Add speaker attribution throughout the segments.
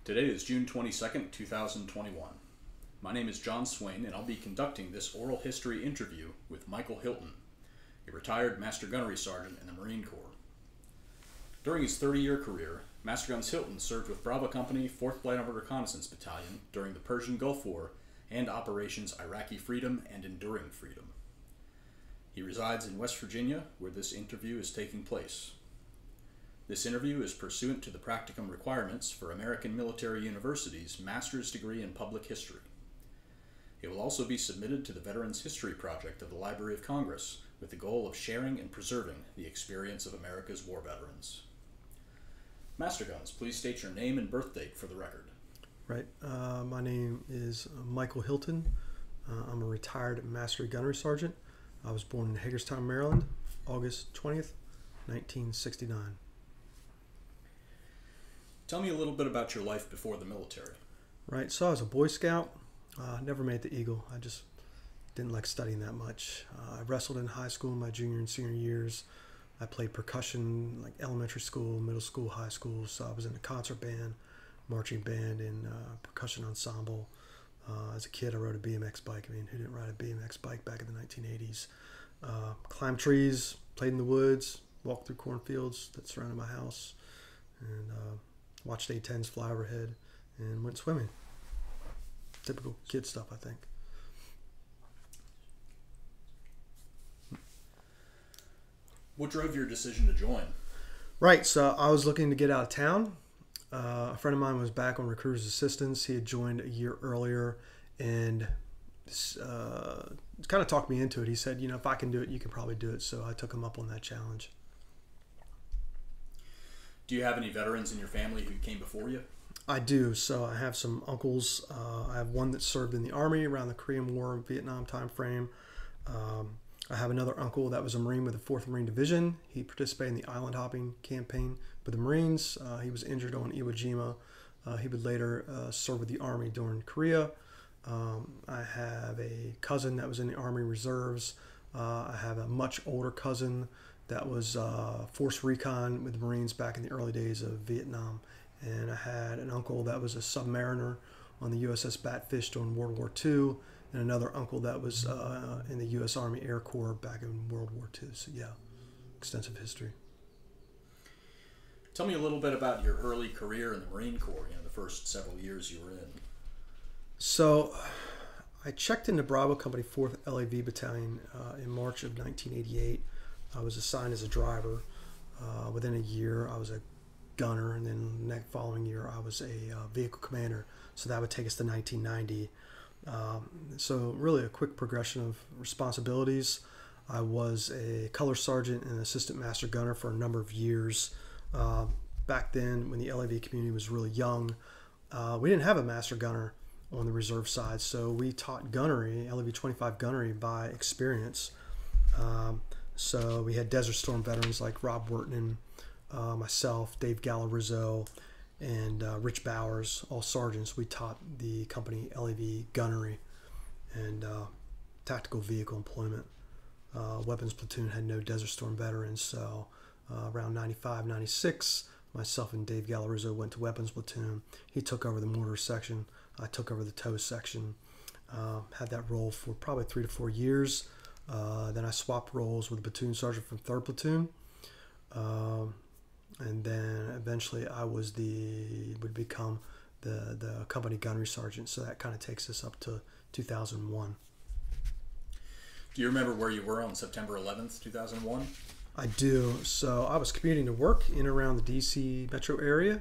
Speaker 1: Today is June 22nd, 2021. My name is John Swain, and I'll be conducting this oral history interview with Michael Hilton, a retired Master Gunnery Sergeant in the Marine Corps. During his 30-year career, Master Guns Hilton served with Bravo Company, 4th Flight Armored Reconnaissance Battalion during the Persian Gulf War and Operations Iraqi Freedom and Enduring Freedom. He resides in West Virginia, where this interview is taking place. This interview is pursuant to the practicum requirements for American Military University's Master's Degree in Public History. It will also be submitted to the Veterans History Project of the Library of Congress with the goal of sharing and preserving the experience of America's war veterans. Master Guns, please state your name and birth date for the record.
Speaker 2: Right. My name is Michael Hilton. I'm a retired Master Gunnery Sergeant. I was born in Hagerstown, Maryland, August 20th, 1969.
Speaker 1: Tell me a little bit about your life before the military.
Speaker 2: Right. So I was a Boy Scout. Never made the Eagle. I just didn't like studying that much. I wrestled in high school in my junior and senior years. I played percussion like elementary school, middle school, high school. So I was in a concert band, marching band, and percussion ensemble. As a kid, I rode a BMX bike. I mean, who didn't ride a BMX bike back in the 1980s? Climbed trees, played in the woods, walked through cornfields that surrounded my house, and watched A-10s fly overhead, and went swimming. Typical kid stuff, I think.
Speaker 1: What drove your decision to join?
Speaker 2: Right, so I was looking to get out of town. A friend of mine was back on recruiter's assistance. He had joined a year earlier, and kind of talked me into it. He said, you know, if I can do it, you can probably do it. So I took him up on that challenge.
Speaker 1: Do you have any veterans in your family who came before you?
Speaker 2: I do. So I have some uncles. I have one that served in the Army around the Korean War, Vietnam time frame. I have another uncle that was a Marine with the 4th Marine Division. He participated in the island hopping campaign with the Marines. He was injured on Iwo Jima. He would later serve with the Army during Korea. I have a cousin that was in the Army Reserves. I have a much older cousin that was Force Recon with the Marines back in the early days of Vietnam. And I had an uncle that was a submariner on the USS Batfish during World War II, and another uncle that was in the U.S. Army Air Corps back in World War II. So yeah, extensive history.
Speaker 1: Tell me a little bit about your early career in the Marine Corps, the first several years you were in.
Speaker 2: So I checked into Bravo Company 4th LAV Battalion in March of 1988. I was assigned as a driver. Within a year, I was a gunner, and then the following year, I was a vehicle commander. So that would take us to 1990. So really a quick progression of responsibilities. I was a color sergeant and assistant master gunner for a number of years. Back then, when the LAV community was really young, we didn't have a master gunner on the reserve side, so we taught gunnery, LAV 25 gunnery, by experience. So we had Desert Storm veterans like Rob Wertman, myself, Dave Gallo-Rizzo, and Rich Bowers, all sergeants. We taught the company LAV gunnery and tactical vehicle employment. Weapons platoon had no Desert Storm veterans, so around 95, 96, myself and Dave Gallo-Rizzo went to weapons platoon. He took over the mortar section. I took over the tow section. Had that role for probably 3 to 4 years. Then I swapped roles with a platoon sergeant from 3rd Platoon. And then eventually I would become the company gunnery sergeant. So that kind of takes us up to 2001.
Speaker 1: Do you remember where you were on September 11th, 2001?
Speaker 2: I do. So I was commuting to work in and around the DC metro area.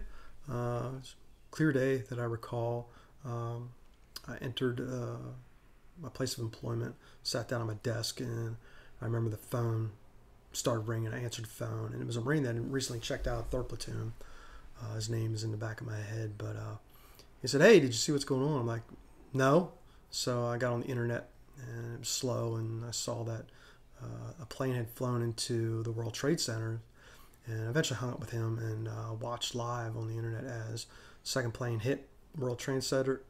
Speaker 2: It was a clear day that I recall. I entered my place of employment, sat down at my desk, and I remember the phone started ringing. I answered the phone, and it was a Marine that had recently checked out of 3rd Platoon. His name is in the back of my head, but he said, "Hey, did you see what's going on?" I'm like, "No." So I got on the internet, and it was slow, and I saw that a plane had flown into the World Trade Center, and I eventually hung up with him and watched live on the internet as second plane hit World Trade Center,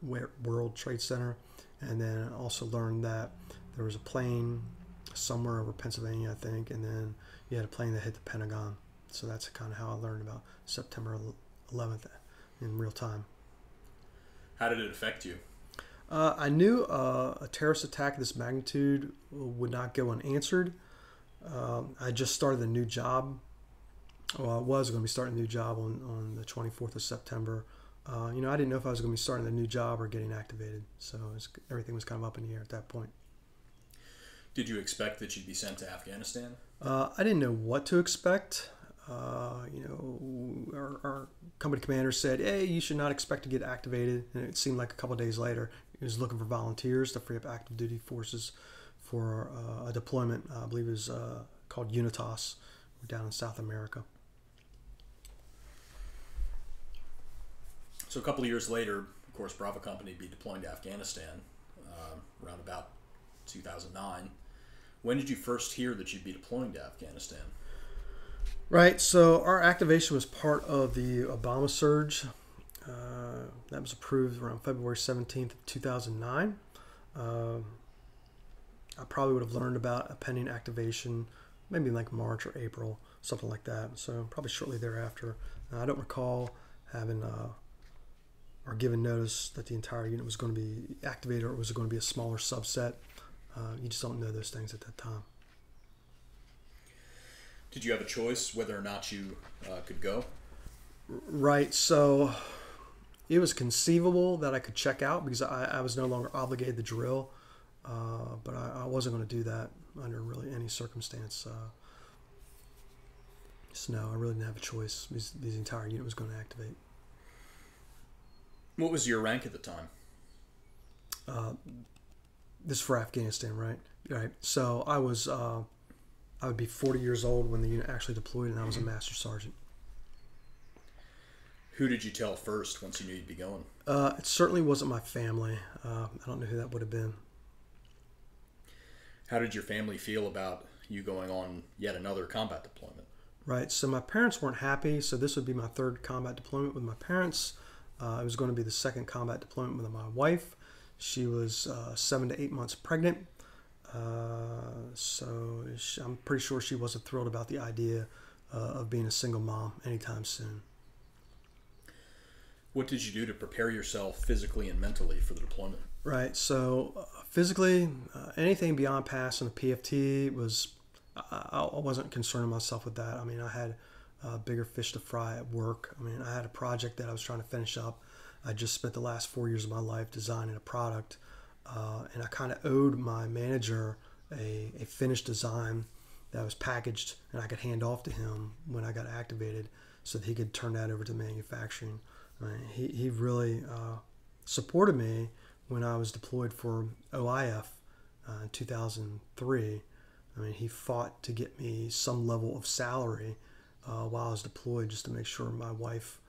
Speaker 2: and then also learned that there was a plane somewhere over Pennsylvania, I think, and then you had a plane that hit the Pentagon. So that's kind of how I learned about September 11th in real time.
Speaker 1: How did it affect you?
Speaker 2: I knew a terrorist attack of this magnitude would not go unanswered. I just started a new job. Well, I was going to be starting a new job on the 24th of September. I didn't know if I was going to be starting a new job or getting activated. So everything was kind of up in the air at that point.
Speaker 1: Did you expect that you'd be sent to Afghanistan?
Speaker 2: I didn't know what to expect. Our company commander said, "Hey, you should not expect to get activated." And it seemed like a couple of days later, he was looking for volunteers to free up active duty forces for a deployment. I believe it was called UNITAS. We're down in South America.
Speaker 1: So a couple of years later, of course, Bravo Company would be deploying to Afghanistan around about 2009. When did you first hear that you'd be deploying to Afghanistan?
Speaker 2: Right, so our activation was part of the Obama surge. That was approved around February 17th of 2009. I probably would have learned about a pending activation maybe like March or April, something like that. So probably shortly thereafter. I don't recall having or given notice that the entire unit was going to be activated or it was going to be a smaller subset. You just don't know those things at that time.
Speaker 1: Did you have a choice whether or not you could go?
Speaker 2: Right. So it was conceivable that I could check out because I was no longer obligated to drill, but I wasn't going to do that under really any circumstance. So no, I really didn't have a choice because the entire unit was going to activate.
Speaker 1: What was your rank at the time?
Speaker 2: This is for Afghanistan, right? Right. So I would be 40 years old when the unit actually deployed, and I was a master sergeant.
Speaker 1: Who did you tell first once you knew you'd be going?
Speaker 2: It certainly wasn't my family. I don't know who that would have been.
Speaker 1: How did your family feel about you going on yet another combat deployment?
Speaker 2: Right. So my parents weren't happy. So this would be my third combat deployment with my parents. It was going to be the second combat deployment with my wife. She was 7 to 8 months pregnant. So I'm pretty sure she wasn't thrilled about the idea of being a single mom anytime soon.
Speaker 1: What did you do to prepare yourself physically and mentally for the deployment?
Speaker 2: Right. So physically, anything beyond passing the PFT was, I wasn't concerning myself with that. I mean, I had bigger fish to fry at work. I mean, I had a project that I was trying to finish up. I just spent the last 4 years of my life designing a product, and I kind of owed my manager a finished design that was packaged and I could hand off to him when I got activated so that he could turn that over to manufacturing. I mean, he really supported me when I was deployed for OEF in 2003. I mean, he fought to get me some level of salary while I was deployed just to make sure my wife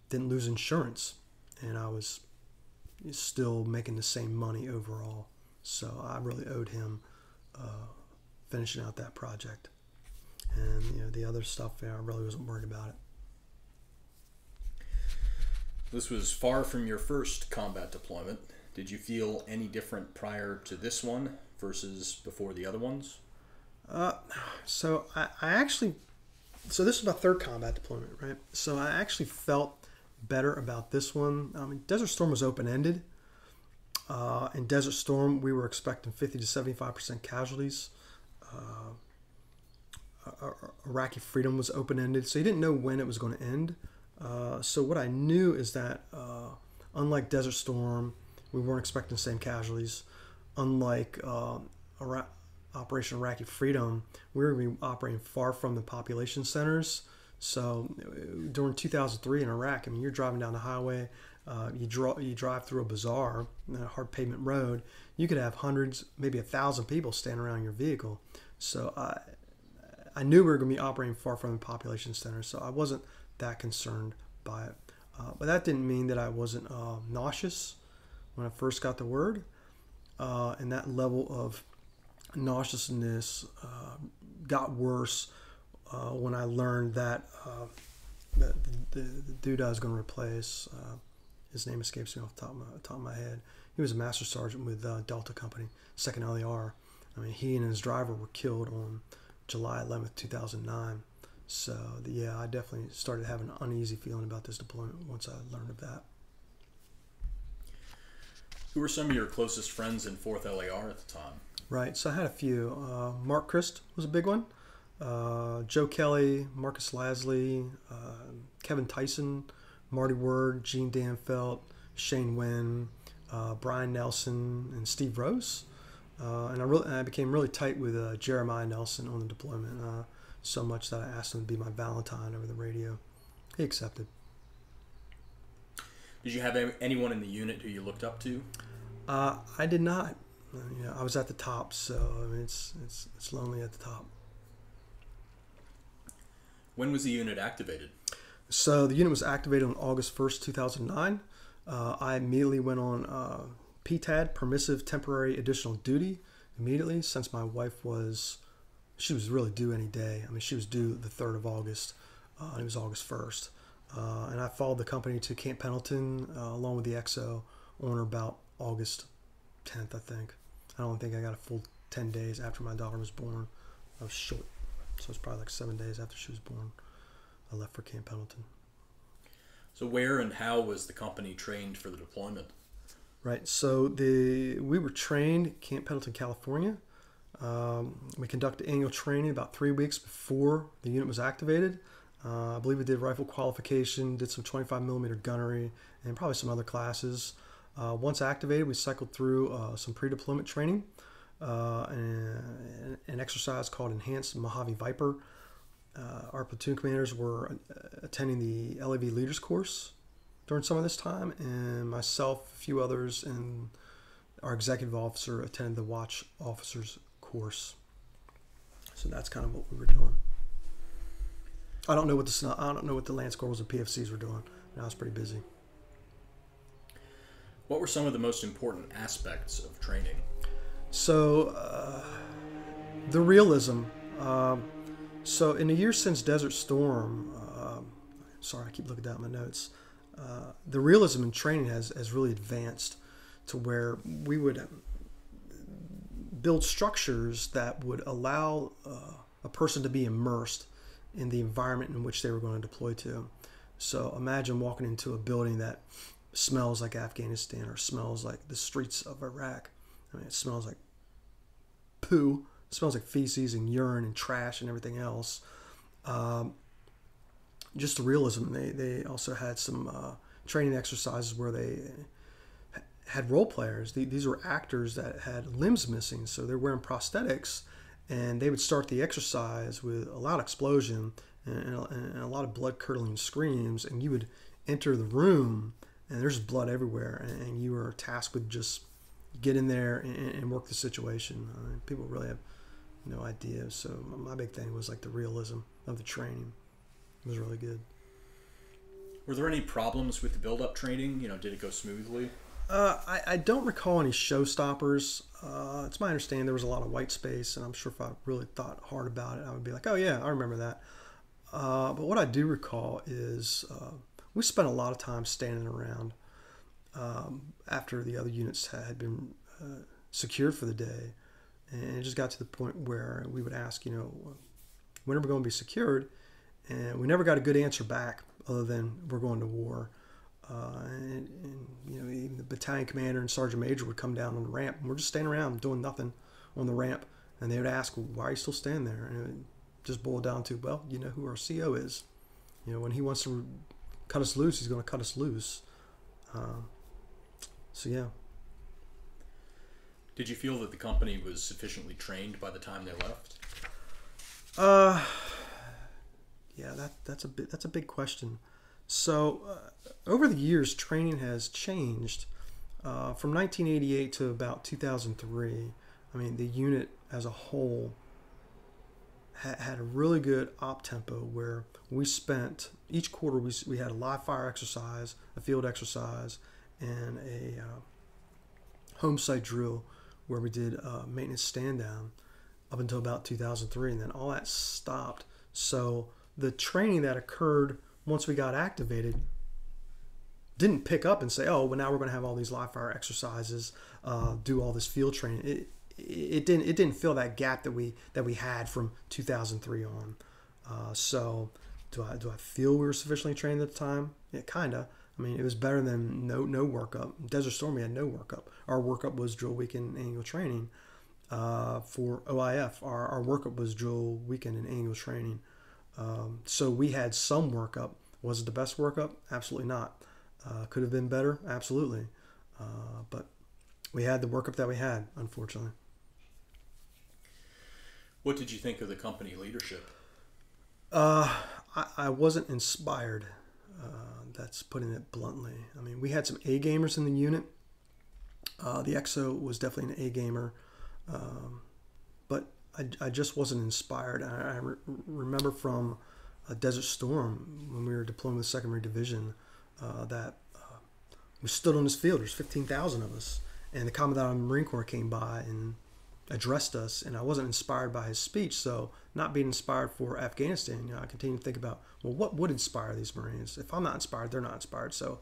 Speaker 2: didn't lose insurance, and I was still making the same money overall. So I really owed him finishing out that project. And the other stuff, I really wasn't worried about it.
Speaker 1: This was far from your first combat deployment. Did you feel any different prior to this one versus before the other ones?
Speaker 2: So I actually, so this is my third combat deployment, right? So I actually felt better about this one. I mean, Desert Storm was open-ended. In Desert Storm, we were expecting 50 to 75% casualties. Iraqi Freedom was open-ended, so you didn't know when it was going to end. So what I knew is that, unlike Desert Storm, we weren't expecting the same casualties. Unlike Operation Iraqi Freedom, we were going to be operating far from the population centers. So during 2003 in Iraq, I mean, you're driving down the highway, you drive through a bazaar, a hard pavement road, you could have hundreds, maybe 1,000 people standing around your vehicle. So I knew we were going to be operating far from the population center, so I wasn't that concerned by it. But that didn't mean that I wasn't nauseous when I first got the word. And that level of nauseousness got worse when I learned that the dude I was going to replace, his name escapes me off the top of my head. He was a master sergeant with Delta Company, 2nd LER. I mean, he and his driver were killed on July 11th, 2009. So, yeah, I definitely started having an uneasy feeling about this deployment once I learned of that.
Speaker 1: Who were some of your closest friends in 4th LAR at the time?
Speaker 2: Right. So I had a few. Mark Christ was a big one. Joe Kelly, Marcus Lasley, Kevin Tyson, Marty Word, Gene Danfelt, Shane Wynn, Brian Nelson, and Steve Rose. And I became really tight with Jeremiah Nelson on the deployment, so much that I asked him to be my Valentine over the radio. He accepted.
Speaker 1: Did you have anyone in the unit who you looked up to?
Speaker 2: I did not. I was at the top, so I mean, it's lonely at the top.
Speaker 1: When was the unit activated?
Speaker 2: So the unit was activated on August 1st, 2009. I immediately went on PTAD, Permissive Temporary Additional Duty, immediately, since my wife was really due any day. I mean, she was due the 3rd of August, and it was August 1st. And I followed the company to Camp Pendleton, along with the XO, on or about August 10th, I think. I don't think I got a full 10 days after my daughter was born. I was short, so it was probably like 7 days after she was born. I left for Camp Pendleton.
Speaker 1: So where and how was the company trained for the deployment?
Speaker 2: Right, so we were trained at Camp Pendleton, California. We conducted annual training about 3 weeks before the unit was activated. I believe we did rifle qualification, did some 25 millimeter gunnery, and probably some other classes. Once activated, we cycled through some pre-deployment training, and an exercise called Enhanced Mojave Viper. Our platoon commanders were attending the LAV Leaders Course during some of this time, and myself, a few others, and our executive officer attended the Watch Officers Course. So that's kind of what we were doing. I don't know what the Lance Corporals and PFCs were doing. I was pretty busy.
Speaker 1: What were some of the most important aspects of training?
Speaker 2: So, the realism. So, in the years since Desert Storm, sorry, I keep looking down at my notes. The realism in training has really advanced to where we would build structures that would allow a person to be immersed in the environment in which they were going to deploy to. So imagine walking into a building that smells like Afghanistan or smells like the streets of Iraq. I mean, it smells like poo. It smells like feces and urine and trash and everything else. Just the realism. They also had some training exercises where they had role players. These were actors that had limbs missing, so they're wearing prosthetics, and they would start the exercise with a loud explosion and a lot of blood-curdling screams, and you would enter the room, and there's blood everywhere, and you were tasked with just get in there and work the situation. I mean, people really have no idea. So my big thing was like the realism of the training. It was really good.
Speaker 1: Were there any problems with the build-up training? Did it go smoothly?
Speaker 2: I don't recall any showstoppers. It's my understanding there was a lot of white space, and I'm sure if I really thought hard about it, I would be like, oh yeah, I remember that. But what I do recall is we spent a lot of time standing around after the other units had been secured for the day, and it just got to the point where we would ask, when are we going to be secured? And we never got a good answer back other than we're going to war. And even the battalion commander and sergeant major would come down on the ramp, and we're just standing around doing nothing on the ramp, and they would ask, well, why are you still standing there? And it would just boil down to, well, you know who our CO is. When he wants to cut us loose, he's going to cut us loose. So yeah.
Speaker 1: Did you feel that the company was sufficiently trained by the time they left?
Speaker 2: Yeah, that's a big question. So over the years, training has changed. From 1988 to about 2003, I mean, the unit as a whole had a really good op tempo where we spent each quarter we had a live fire exercise, a field exercise, and a home site drill where we did maintenance stand down up until about 2003, and then all that stopped. So the training that occurred once we got activated didn't pick up and say, oh, well, now we're going to have all these live fire exercises, do all this field training. It didn't fill that gap that we had from 2003 on. So do I feel we were sufficiently trained at the time? Yeah, kinda. I mean, it was better than no workup. Desert Storm, we had no workup. Our workup was drill weekend annual training. For OIF, our workup was drill weekend and annual training. So we had some workup. Was it the best workup? Absolutely not. Could have been better? Absolutely. But we had the workup that we had, unfortunately.
Speaker 1: What did you think of the company leadership?
Speaker 2: I wasn't inspired. That's putting it bluntly. I mean, we had some A gamers in the unit. The XO was definitely an A gamer. But I just wasn't inspired. I remember from Desert Storm when we were deploying with 2nd Marine Division that we stood on this field. There's 15,000 of us. And the Commandant of the Marine Corps came by and addressed us, and I wasn't inspired by his speech. So not being inspired for Afghanistan, I continue to think about, well, what would inspire these Marines? If I'm not inspired, they're not inspired. So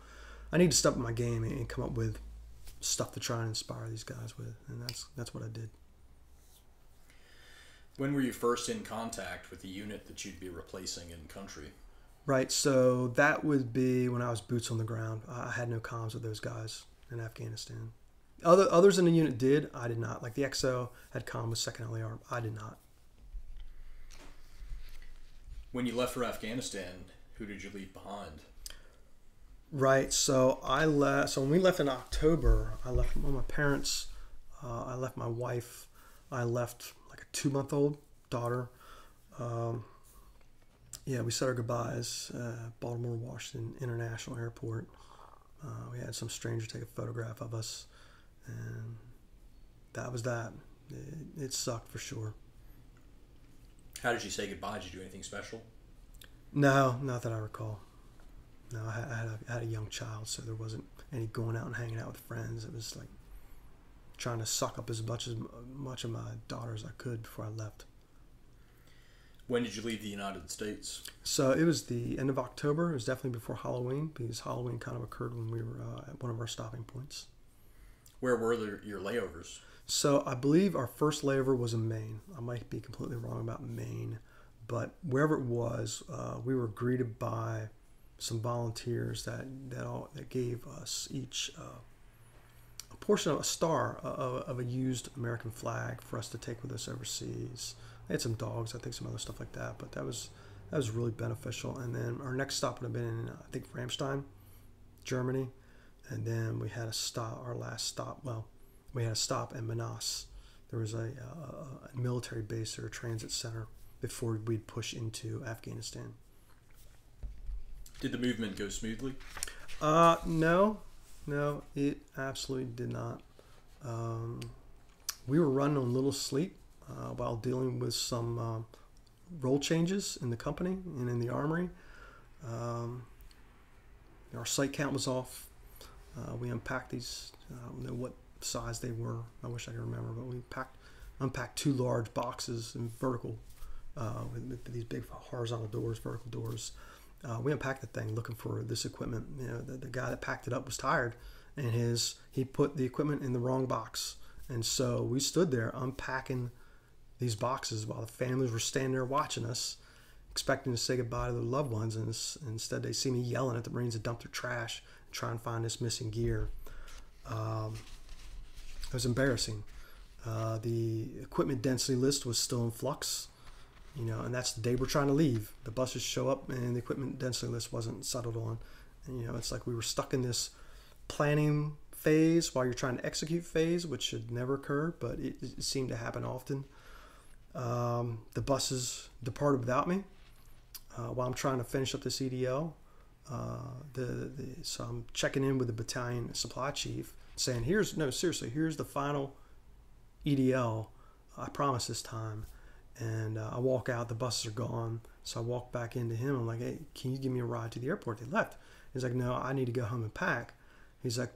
Speaker 2: I need to step up my game and come up with stuff to try and inspire these guys with, and that's what I did.
Speaker 1: When were you first in contact with the unit that you'd be replacing in country?
Speaker 2: Right, so that would be when I was boots on the ground. I had no comms with those guys in Afghanistan. Others in the unit did. I did not. Like the XO had comm with 2nd LAR. I did not.
Speaker 1: When you left for Afghanistan, who did you leave behind?
Speaker 2: Right, so I left. So when we left in October, I left my parents. I left my wife. I left like a 2-month-old daughter. Yeah, we said our goodbyes. Baltimore Washington International Airport. We had some stranger take a photograph of us, and that was that. It sucked for sure.
Speaker 1: How did you say goodbye? Did you do anything special?
Speaker 2: No, not that I recall. No, I had a young child, so there wasn't any going out and hanging out with friends. It was like trying to suck up as much of my daughter as I could before I left.
Speaker 1: When did you leave the United States?
Speaker 2: So it was the end of October. It was definitely before Halloween, because Halloween kind of occurred when we were at one of our stopping points.
Speaker 1: Where were your layovers?
Speaker 2: So I believe our first layover was in Maine. I might be completely wrong about Maine, but wherever it was, we were greeted by some volunteers that gave us each a portion of a star of a used American flag for us to take with us overseas. They had some dogs, I think some other stuff like that, but that was really beneficial. And then our next stop would have been in, I think, Ramstein, Germany. And then we had a stop, our last stop, well, we had a stop in Manas. There was a military base or a transit center before we'd push into Afghanistan.
Speaker 1: Did the movement go smoothly?
Speaker 2: No, it absolutely did not. We were running on little sleep while dealing with some role changes in the company and in the armory. Our site count was off. We unpacked these, I don't know what size they were. I wish I could remember, but we unpacked 2 large boxes in vertical with these big horizontal doors, vertical doors. We unpacked the thing looking for this equipment. You know, the guy that packed it up was tired, and he put the equipment in the wrong box. And so we stood there unpacking these boxes while the families were standing there watching us, expecting to say goodbye to their loved ones, and instead they see me yelling at the Marines to dump their trash and try and find this missing gear. It was embarrassing. The equipment density list was still in flux, and that's the day we're trying to leave. The buses show up and the equipment density list wasn't settled on. And, it's like we were stuck in this planning phase while you're trying to execute phase, which should never occur, but it seemed to happen often. The buses departed without me while I'm trying to finish up this EDL. So I'm checking in with the battalion supply chief saying, here's the final EDL. I promise this time. And I walk out, the buses are gone. So I walk back into him. I'm like, hey, can you give me a ride to the airport? They left. He's like, no, I need to go home and pack. He's like,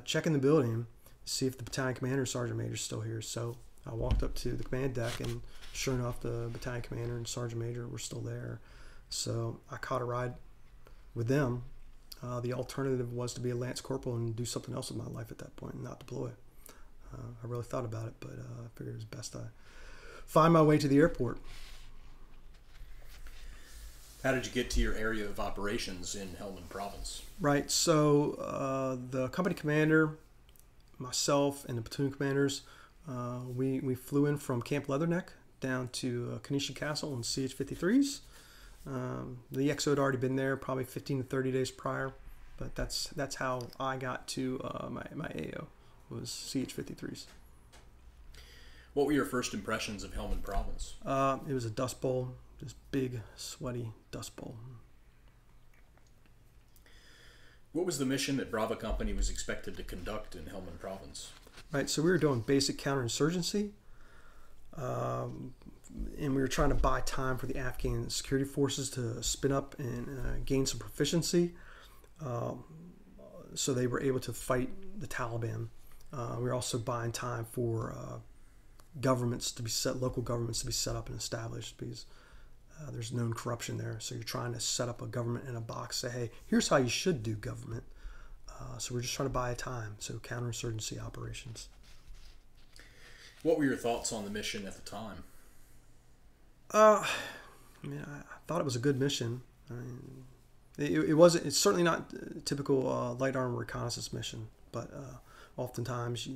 Speaker 2: check in the building, see if the battalion commander and sergeant major is still here. So I walked up to the command deck, and sure enough, the battalion commander and sergeant major were still there. So I caught a ride with them. The alternative was to be a lance corporal and do something else with my life at that point and not deploy. I really thought about it, but I figured it was best I find my way to the airport.
Speaker 1: How did you get to your area of operations in Helmand Province?
Speaker 2: Right. So the company commander, myself, and the platoon commanders, we flew in from Camp Leatherneck down to Kanisha Castle in CH-53s. The XO had already been there probably 15 to 30 days prior, but that's how I got to my AO, was CH-53s.
Speaker 1: What were your first impressions of Helmand Province?
Speaker 2: It was a dust bowl, this big, sweaty dust bowl.
Speaker 1: What was the mission that Bravo Company was expected to conduct in Helmand Province?
Speaker 2: Right, so we were doing basic counterinsurgency, and we were trying to buy time for the Afghan security forces to spin up and gain some proficiency, so they were able to fight the Taliban. We were also buying time for governments to be local governments to be set up and established, because there's known corruption there. So you're trying to set up a government in a box, say, hey, here's how you should do government. So we're just trying to buy time, so counterinsurgency operations.
Speaker 1: What were your thoughts on the mission at the time?
Speaker 2: I thought it was a good mission. I mean, it wasn't. It's certainly not a typical light armor reconnaissance mission, but oftentimes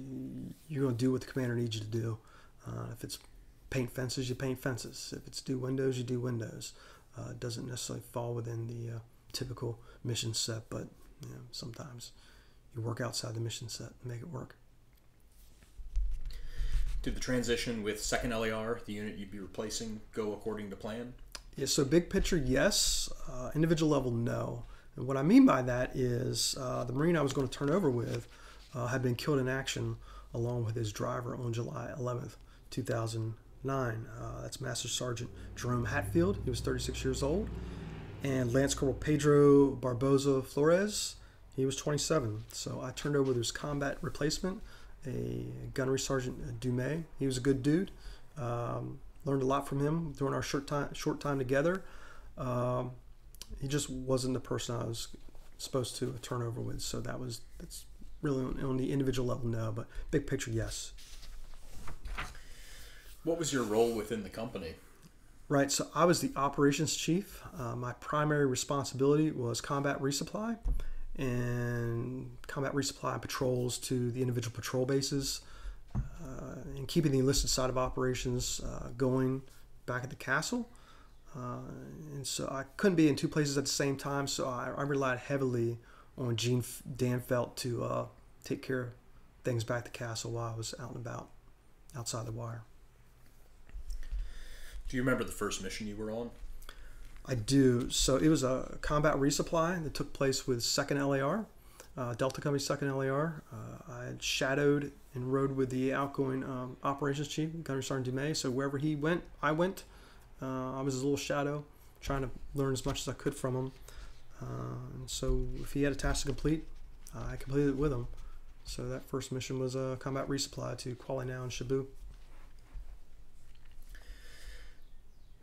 Speaker 2: you're going to do what the commander needs you to do. If it's paint fences, you paint fences. If it's do windows, you do windows. It doesn't necessarily fall within the typical mission set, but sometimes you work outside the mission set and make it work.
Speaker 1: Did the transition with 2nd LAR, the unit you'd be replacing, go according to plan?
Speaker 2: Yeah, so big picture, yes. Individual level, no. And what I mean by that is the Marine I was going to turn over with had been killed in action along with his driver on July 11th, 2009. That's Master Sergeant Jerome Hatfield. He was 36 years old. And Lance Corporal Pedro Barboza Flores, he was 27. So I turned over his combat replacement, a Gunnery Sergeant Dumais. He was a good dude. Learned a lot from him during our short time together. He just wasn't the person I was supposed to turn over with. So that's really on the individual level, no. But big picture, yes.
Speaker 1: What was your role within the company?
Speaker 2: Right, so I was the operations chief. My primary responsibility was combat resupply and patrols to the individual patrol bases, and keeping the enlisted side of operations going back at the castle. And so I couldn't be in two places at the same time, so I relied heavily on Gene Danfelt to take care of things back at the castle while I was out and about outside the wire.
Speaker 1: Do you remember the first mission you were on?
Speaker 2: I do. So it was a combat resupply that took place with 2nd LAR, Delta Company 2nd LAR. I had shadowed and rode with the outgoing operations chief, Gunnery Sergeant Dumais. So wherever he went, I went. I was his little shadow, trying to learn as much as I could from him. So if he had a task to complete, I completed it with him. So that first mission was a combat resupply to Kuala Lumpur and Shabu.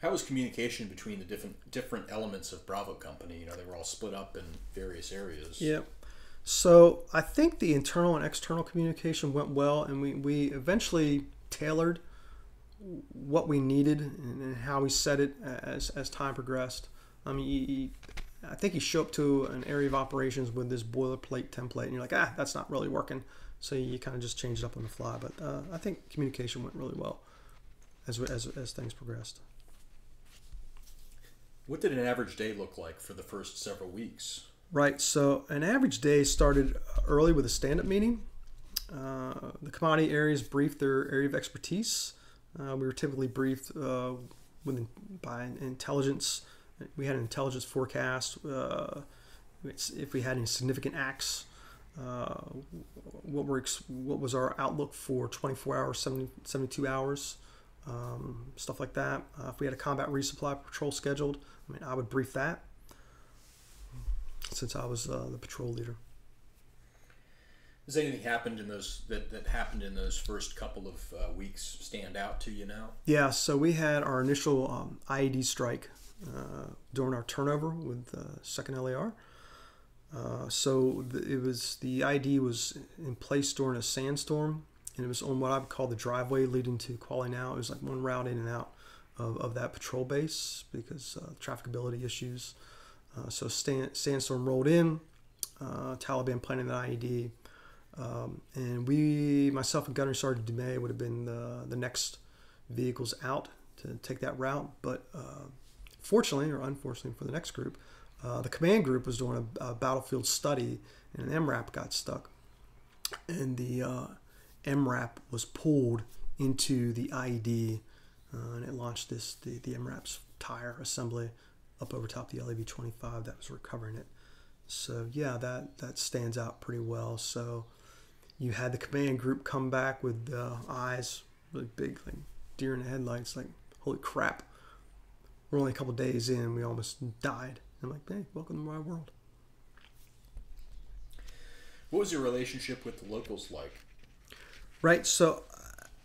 Speaker 1: How was communication between the different elements of Bravo Company? They were all split up in various areas.
Speaker 2: Yeah. So I think the internal and external communication went well, and we eventually tailored what we needed and how we said it as time progressed. I mean, I think you show up to an area of operations with this boilerplate template, and you're like, that's not really working. So you kind of just change it up on the fly. But I think communication went really well as things progressed.
Speaker 1: What did an average day look like for the first several weeks?
Speaker 2: Right, so an average day started early with a stand-up meeting. The commodity areas briefed their area of expertise. We were typically briefed by intelligence. We had an intelligence forecast. If we had any significant acts, what was our outlook for 24 hours, 72 hours, stuff like that. If we had a combat resupply patrol scheduled, I would brief that, since I was the patrol leader.
Speaker 1: Does anything happened in those that happened in those first couple of weeks stand out to you now? Yeah,
Speaker 2: so we had our initial IED strike during our turnover with 2nd LAR. So the IED was in place during a sandstorm, and it was on what I would call the driveway leading to Kuala Lumpur. It was like one route in and out of that patrol base because trafficability issues. So Sandstorm rolled in, Taliban planted an IED, and myself and Gunnery Sergeant Dumais would have been the next vehicles out to take that route. But fortunately or unfortunately for the next group, the command group was doing a battlefield study, and an MRAP got stuck, and the MRAP was pulled into the IED, and it launched the MRAP's tire assembly up over top the LAV-25 that was recovering it. So yeah, that stands out pretty well. So you had the command group come back with eyes really big, like deer in the headlights, like holy crap, we're only a couple days in, we almost died. I'm like, hey, welcome to my world.
Speaker 1: What was your relationship with the locals like?
Speaker 2: Right, so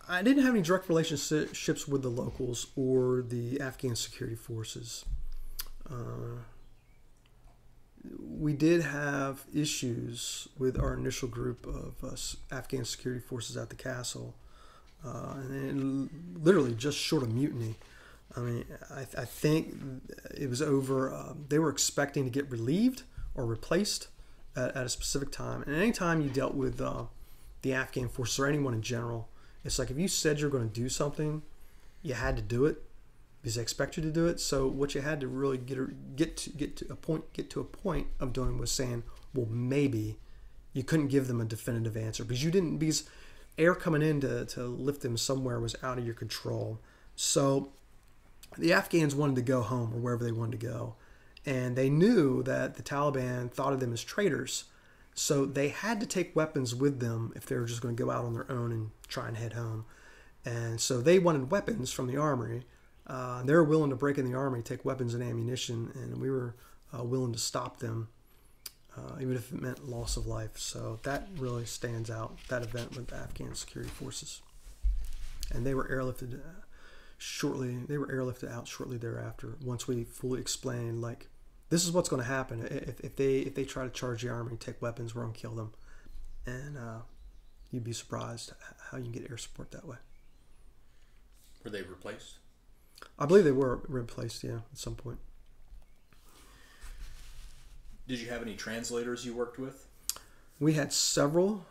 Speaker 2: I didn't have any direct relationships with the locals or the Afghan security forces. We did have issues with our initial group of Afghan security forces at the castle, and literally just short of mutiny. I mean, I think it was over. They were expecting to get relieved or replaced at a specific time. And anytime you dealt with the Afghan forces or anyone in general, it's like if you said you're going to do something, you had to do it because they expect you to do it. So what you had to really get to a point of doing was saying, well, maybe. You couldn't give them a definitive answer because air coming in to lift them somewhere was out of your control. So the Afghans wanted to go home or wherever they wanted to go, and they knew that the Taliban thought of them as traitors, so they had to take weapons with them if they were just going to go out on their own and try and head home. And so they wanted weapons from the armory. They were willing to break in the army, take weapons and ammunition, and we were willing to stop them, even if it meant loss of life. So that really stands out, that event with the Afghan security forces. And they were airlifted out shortly thereafter, once we fully explained, like, this is what's going to happen if they try to charge the army and take weapons, we're going to kill them. And you'd be surprised how you can get air support that way.
Speaker 1: Were they replaced?
Speaker 2: I believe they were replaced, yeah, at some point.
Speaker 1: Did you have any translators you worked with?
Speaker 2: We had several.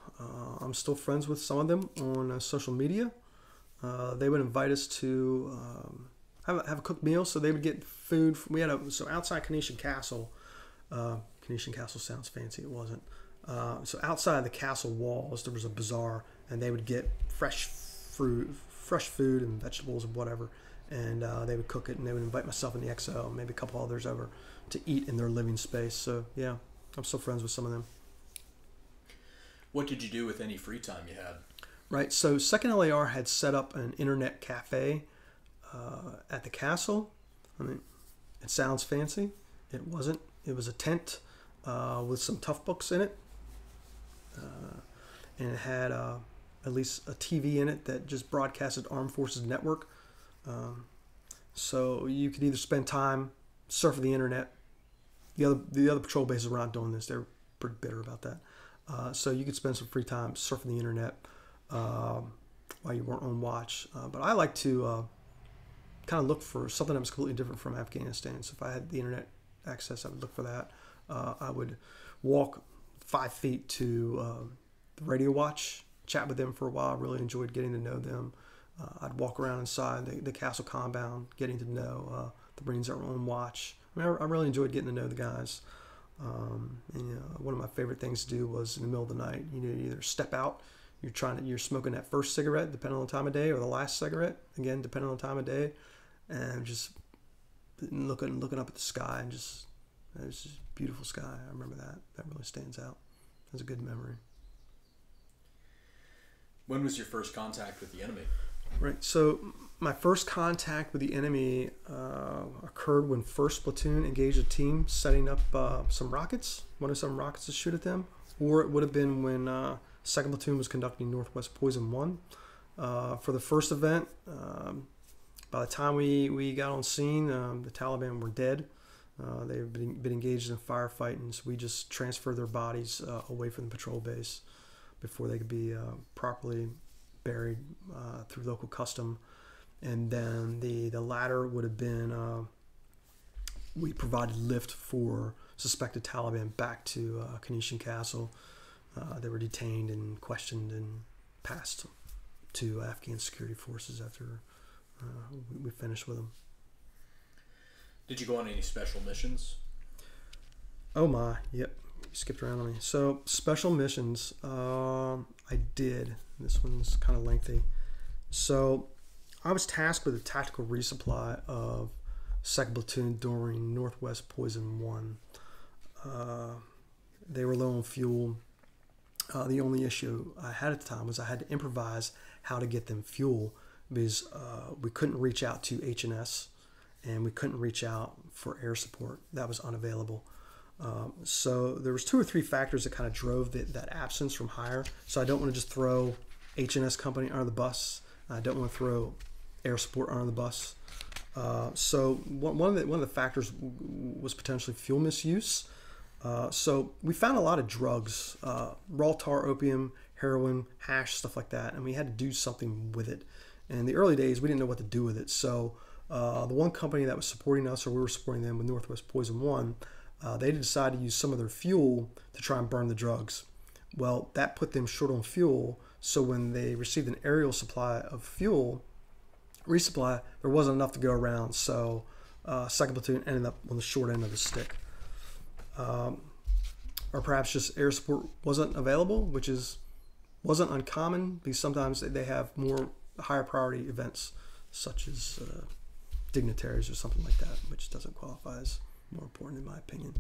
Speaker 2: I'm still friends with some of them on social media. They would invite us to have a cooked meal, so they would get food. We had so outside Canesian Castle. Canesian Castle sounds fancy. It wasn't. So outside the castle walls, there was a bazaar, and they would get fresh food and vegetables and whatever, and they would cook it, and they would invite myself and the XO, and maybe a couple others over to eat in their living space. So yeah, I'm still friends with some of them.
Speaker 1: What did you do with any free time you had?
Speaker 2: Right, so 2nd LAR had set up an internet cafe at the castle. I mean, it sounds fancy. It wasn't. It was a tent with some tough books in it. And it had at least a TV in it that just broadcasted Armed Forces Network. So you could either spend time surfing the internet. The other patrol bases were not doing this. They were pretty bitter about that. So you could spend some free time surfing the internet while you weren't on watch. But I like to kind of look for something that was completely different from Afghanistan. So if I had the internet access, I would look for that. I would walk 5 feet to the radio watch, chat with them for a while. I really enjoyed getting to know them. I'd walk around inside the castle compound, getting to know the Marines that were on watch. I mean, I really enjoyed getting to know the guys. And, one of my favorite things to do was in the middle of the night, you either step out, you're smoking that first cigarette, depending on the time of day, or the last cigarette, again, depending on the time of day, and just looking up at the sky, and it was just a beautiful sky. I remember that. That really stands out. It was a good memory.
Speaker 1: When was your first contact with the enemy?
Speaker 2: Right. So my first contact with the enemy occurred when 1st Platoon engaged a team setting up some rockets, wanted some rockets to shoot at them, or it would have been when 2nd Platoon was conducting Northwest Poison 1. For the first event, by the time we got on scene, the Taliban were dead. They've been engaged in firefighting, so we just transferred their bodies away from the patrol base before they could be properly buried through local custom. And then the latter would have been we provided lift for suspected Taliban back to Keynesian Castle. They were detained and questioned and passed to Afghan security forces after we finished with them.
Speaker 1: Did you go on any special missions?
Speaker 2: Oh my, yep. You skipped around on me. So special missions, I did. This one's kind of lengthy. So I was tasked with a tactical resupply of 2nd Platoon during Northwest Poison 1. They were low on fuel. The only issue I had at the time was I had to improvise how to get them fuel because we couldn't reach out to H&S and we couldn't reach out for air support. That was unavailable. So there was 2 or 3 factors that kind of drove that absence from hire. So I don't want to just throw H&S company under the bus. I don't want to throw air support under the bus. So one of the factors was potentially fuel misuse. So we found a lot of drugs, raw tar, opium, heroin, hash, stuff like that, and we had to do something with it. And in the early days, we didn't know what to do with it. So the one company that was supporting us, or we were supporting them with Northwest Poison 1, they decided to use some of their fuel to try and burn the drugs. Well, that put them short on fuel. So when they received an aerial supply of fuel, resupply, there wasn't enough to go around. So 2nd Platoon ended up on the short end of the stick. Or perhaps just air support wasn't available, which wasn't uncommon because sometimes they have more higher priority events such as dignitaries or something like that, which doesn't qualify as more important in my opinion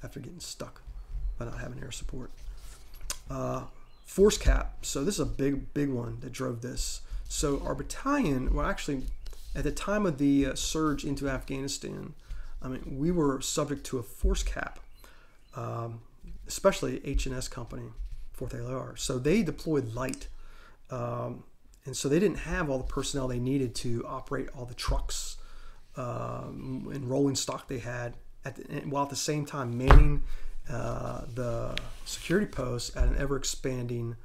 Speaker 2: after getting stuck by not having air support. Force cap. So this is a big one that drove this. So our battalion, well actually at the time of the surge into Afghanistan, I mean, we were subject to a force cap, especially H&S Company, 4th ALR. So they deployed light. And so they didn't have all the personnel they needed to operate all the trucks and rolling stock they had, while at the same time manning the security posts at an ever-expanding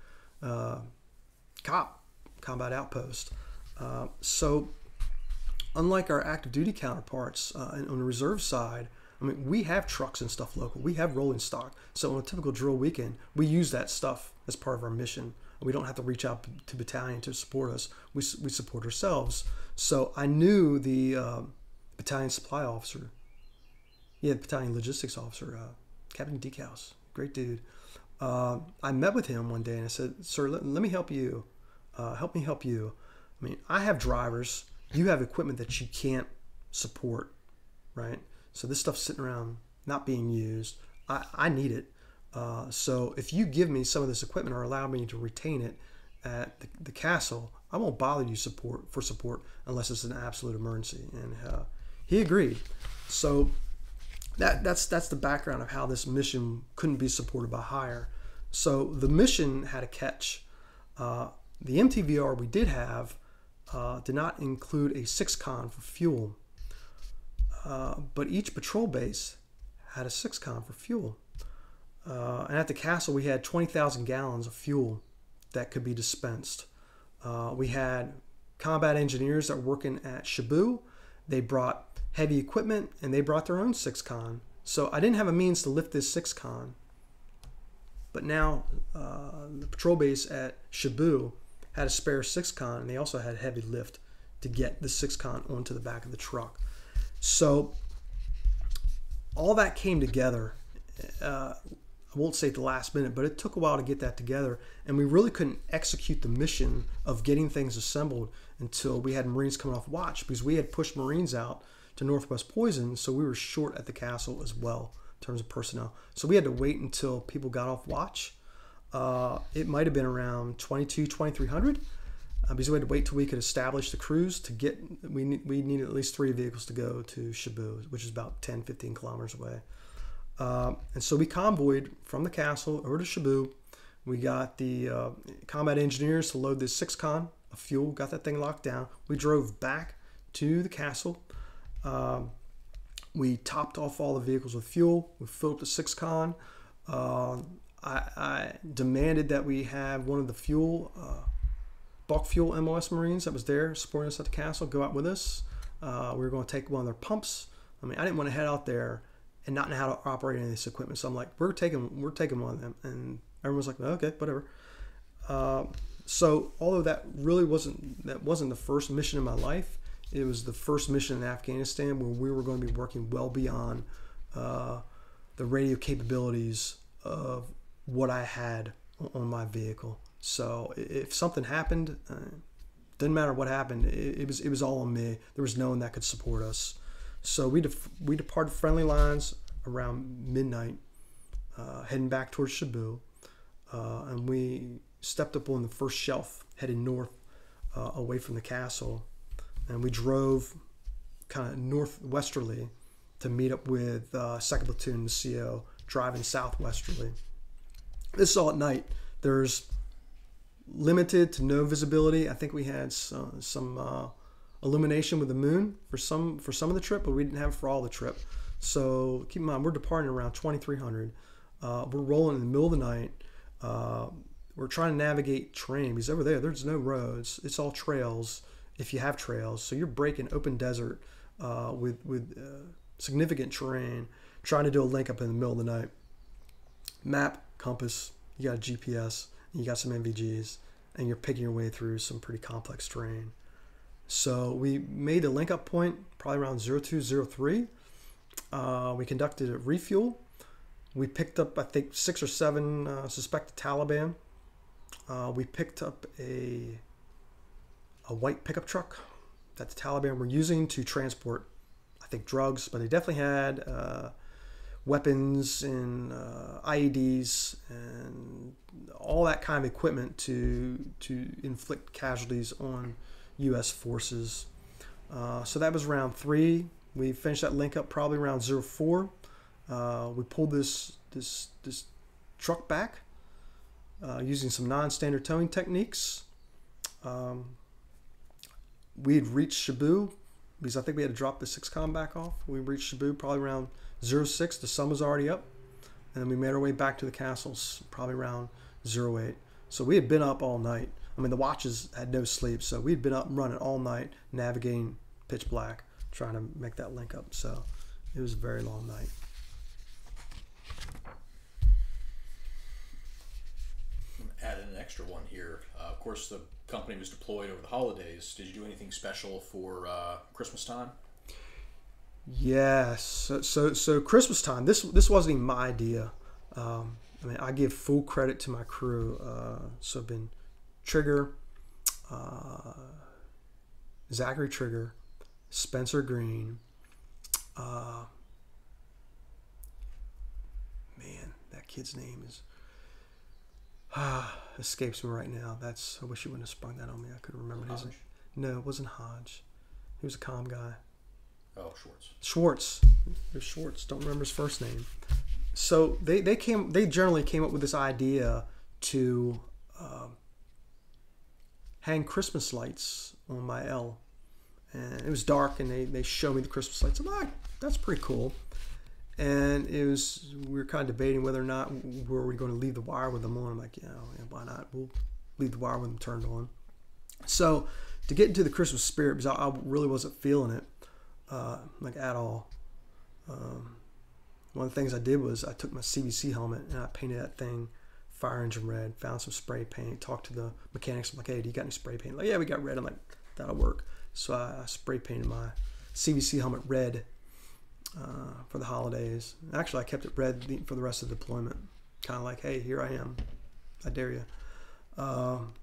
Speaker 2: combat outpost. So unlike our active duty counterparts on the reserve side, I mean, we have trucks and stuff local. We have rolling stock. So on a typical drill weekend, we use that stuff as part of our mission. We don't have to reach out to battalion to support us. We support ourselves. So I knew the battalion supply officer. The battalion logistics officer, Captain Deekhouse, great dude. I met with him one day and I said, "Sir, let me help you. Help me help you. I mean, I have drivers. You have equipment that you can't support, right? So this stuff's sitting around not being used. I need it. So if you give me some of this equipment or allow me to retain it at the castle, I won't bother you for support unless it's an absolute emergency." And he agreed. So that's the background of how this mission couldn't be supported by hire. So the mission had a catch. The MTVR we did have did not include a 6-con for fuel. But each patrol base had a 6-con for fuel. And at the castle, we had 20,000 gallons of fuel that could be dispensed. We had combat engineers that were working at Shabu. They brought heavy equipment, and they brought their own 6-con. So I didn't have a means to lift this 6-con. But now the patrol base at Shabu had a spare 6-con, and they also had heavy lift to get the 6-con onto the back of the truck. So all that came together. I won't say at the last minute, but it took a while to get that together, and we really couldn't execute the mission of getting things assembled until we had Marines coming off watch, because we had pushed Marines out to Northwest Poison, so we were short at the castle as well in terms of personnel. So we had to wait until people got off watch. It might have been around 2,300, because we had to wait till we could establish the crews to get, we needed at least 3 vehicles to go to Shabu, which is about 10, 15 kilometers away. And so we convoyed from the castle over to Shabu. We got the combat engineers to load this 6-con of fuel, got that thing locked down. We drove back to the castle. We topped off all the vehicles with fuel. We filled up the 6-con. I demanded that we have one of the fuel bulk fuel MOS Marines that was there supporting us at the castle go out with us. We were going to take one of their pumps. I mean, I didn't want to head out there and not know how to operate any of this equipment. So I'm like, we're taking one of them. And everyone's like, okay, whatever. So although that wasn't the first mission in my life, it was the first mission in Afghanistan where we were going to be working well beyond the radio capabilities of what I had on my vehicle. So if something happened, didn't matter what happened, it was all on me. There was no one that could support us. So we departed friendly lines around midnight, heading back towards Shabu, and we stepped up on the first shelf, heading north away from the castle, and we drove kind of northwesterly to meet up with 2nd Platoon CO, driving southwesterly. This is all at night. There's limited to no visibility. I think we had some illumination with the moon for some of the trip, but we didn't have it for all the trip. So keep in mind, we're departing around 2300. We're rolling in the middle of the night. We're trying to navigate terrain because over there's no roads. It's all trails, if you have trails. So you're breaking open desert with significant terrain, trying to do a link up in the middle of the night. Map, compass, you got a GPS, and you got some NVGs, and you're picking your way through some pretty complex terrain. So we made the link up point probably around 0203. We conducted a refuel. We picked up, I think, 6 or 7 suspected Taliban. We picked up a white pickup truck that the Taliban were using to transport, I think, drugs, but they definitely had weapons and IEDs and all that kind of equipment to inflict casualties on U.S. forces. So that was round 3. We finished that link up probably around 04. We pulled this truck back using some non-standard towing techniques. We had reached Shabu because I think we had to drop the 6Com back off. We reached Shabu probably around 06. The sun was already up, and then we made our way back to the castles probably around 08. So we had been up all night. I mean, the watches had no sleep, so we'd been up and running all night, navigating pitch black, trying to make that link up. So it was a very long night.
Speaker 1: Add in an extra one here. Of course, the company was deployed over the holidays. Did you do anything special for Christmas time?
Speaker 2: Yes. So Christmas time. This wasn't even my idea. I mean, I give full credit to my crew. So I've been Trigger, Zachary Trigger, Spencer Green. Man, that kid's name is escapes me right now. I wish you wouldn't have sprung that on me. I couldn't remember his name. No, it wasn't Hodge. He was a comm guy.
Speaker 1: Oh, Schwartz.
Speaker 2: Schwartz. It was Schwartz. Don't remember his first name. So they generally came up with this idea to hang Christmas lights on my L. And it was dark, and they showed me the Christmas lights. I'm like, that's pretty cool. And we were kind of debating whether or not were we going to leave the wire with them on. I'm like, yeah, why not? We'll leave the wire with them turned on. So to get into the Christmas spirit, because I really wasn't feeling it, like at all. One of the things I did was I took my CVC helmet and I painted that thing fire engine red, found some spray paint, talked to the mechanics. I'm like, hey, do you got any spray paint? Like, yeah, we got red. I'm like, that'll work. So I spray painted my CVC helmet red for the holidays. Actually, I kept it red for the rest of the deployment. Kind of like, hey, here I am. I dare you. And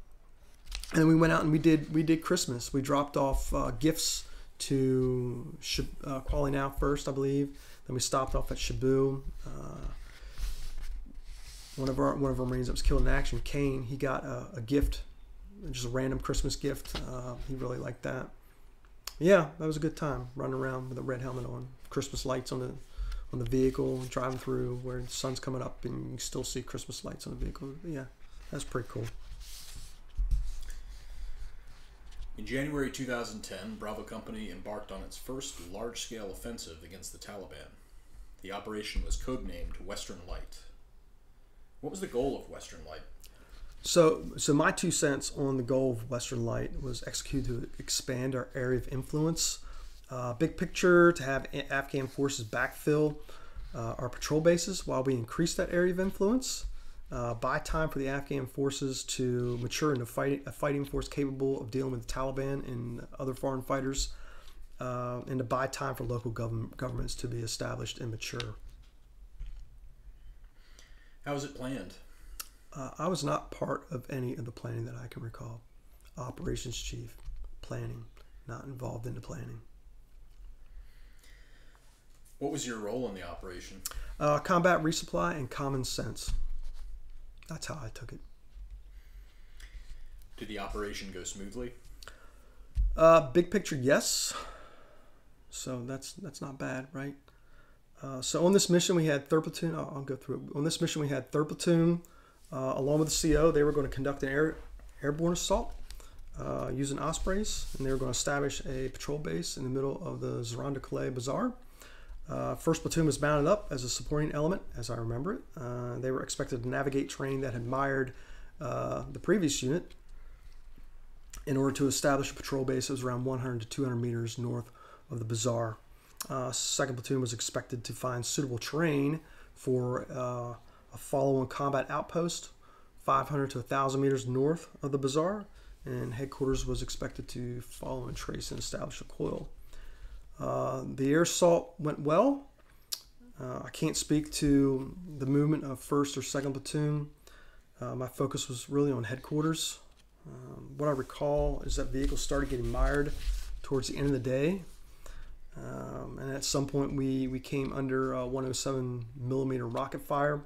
Speaker 2: then we went out and we did Christmas. We dropped off gifts to Kuala Now first, I believe. Then we stopped off at Shabu. One of our Marines that was killed in action, Kane, he got a gift, just a random Christmas gift. He really liked that. Yeah, that was a good time, running around with a red helmet on, Christmas lights on the vehicle, driving through where the sun's coming up and you can still see Christmas lights on the vehicle. Yeah, that's pretty cool.
Speaker 1: In January 2010, Bravo Company embarked on its first large-scale offensive against the Taliban. The operation was codenamed Western Light. What was the goal of Western Light?
Speaker 2: So my 2 cents on the goal of Western Light was executed to expand our area of influence. Big picture, to have Afghan forces backfill our patrol bases while we increase that area of influence. Buy time for the Afghan forces to mature into a fighting force capable of dealing with the Taliban and other foreign fighters, and to buy time for local governments to be established and mature.
Speaker 1: How was it planned?
Speaker 2: I was not part of any of the planning that I can recall. Operations chief, planning, not involved in the planning.
Speaker 1: What was your role in the operation?
Speaker 2: Combat resupply and common sense. That's how I took it.
Speaker 1: Did the operation go smoothly?
Speaker 2: Big picture, yes. So that's not bad, right? So on this mission we had 3rd Platoon. I'll go through it. On this mission we had 3rd Platoon, along with the CO. They were going to conduct an airborne assault using Ospreys, and they were going to establish a patrol base in the middle of the Zaranda Calais Bazaar. 1st Platoon was mounted up as a supporting element, as I remember it. They were expected to navigate terrain that had mired the previous unit in order to establish a patrol base that was around 100 to 200 meters north of the bazaar. 2nd Platoon was expected to find suitable terrain for a follow-on combat outpost 500 to 1,000 meters north of the bazaar, and headquarters was expected to follow and trace and establish a coil. The air assault went well. I can't speak to the movement of 1st or 2nd Platoon. My focus was really on headquarters. What I recall is that vehicles started getting mired towards the end of the day. And at some point we came under 107 millimeter rocket fire.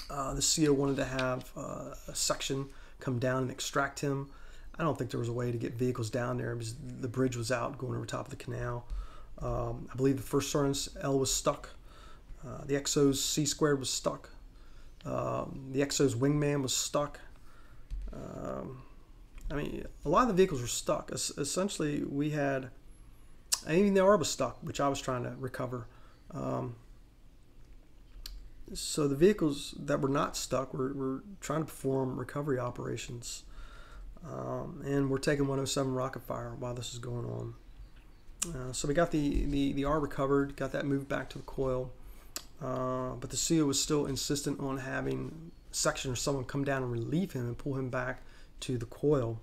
Speaker 2: The CO wanted to have a section come down and extract him. I don't think there was a way to get vehicles down there because the bridge was out going over top of the canal. I believe the 1st Sergeant's L was stuck. The XO's C squared was stuck. The XO's wingman was stuck. I mean, a lot of the vehicles were stuck. Essentially, we had, even the R was stuck, which I was trying to recover. So the vehicles that were not stuck were trying to perform recovery operations. And we're taking 107 rocket fire while this is going on. So we got the R recovered, got that moved back to the coil. But the CO was still insistent on having a section or someone come down and relieve him and pull him back to the coil.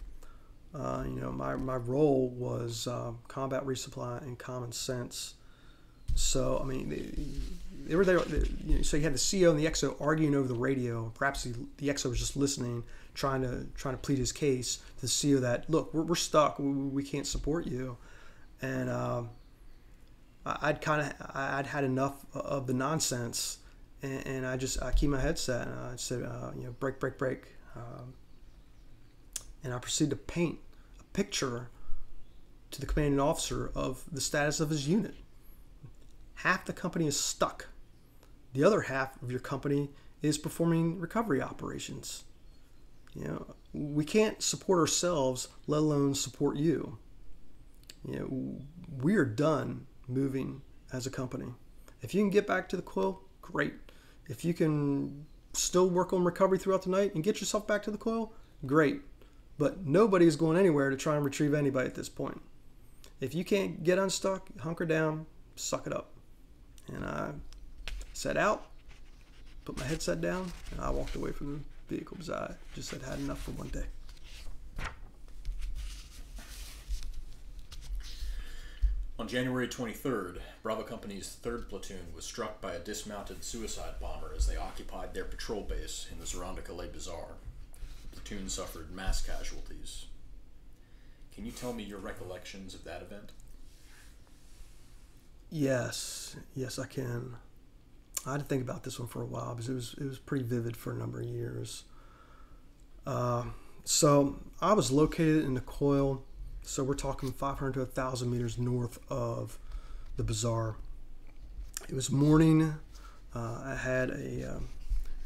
Speaker 2: My role was combat resupply and common sense. So, I mean, they were there. So you had the CO and the XO arguing over the radio. Perhaps the XO was just listening, trying to plead his case to the CO that, look, we're stuck. We can't support you. And I'd had enough of the nonsense, and I keep my head set. And I said, break. And I proceeded to paint a picture to the commanding officer of the status of his unit. Half the company is stuck. The other half of your company is performing recovery operations. We can't support ourselves, let alone support you. We are done moving as a company. If you can get back to the coil, great. If you can still work on recovery throughout the night and get yourself back to the coil, great. But nobody is going anywhere to try and retrieve anybody at this point. If you can't get unstuck, hunker down, suck it up. And I set out, put my headset down, and I walked away from the vehicle because I just had enough for one day.
Speaker 1: On January 23rd, Bravo Company's 3rd Platoon was struck by a dismounted suicide bomber as they occupied their patrol base in the Zaranda Calais Bazaar. The platoon suffered mass casualties. Can you tell me your recollections of that event? Yes,
Speaker 2: I can. I had to think about this one for a while because it was pretty vivid for a number of years. So I was located in the coil. So we're talking 500 to 1,000 meters north of the bazaar. It was morning. I had a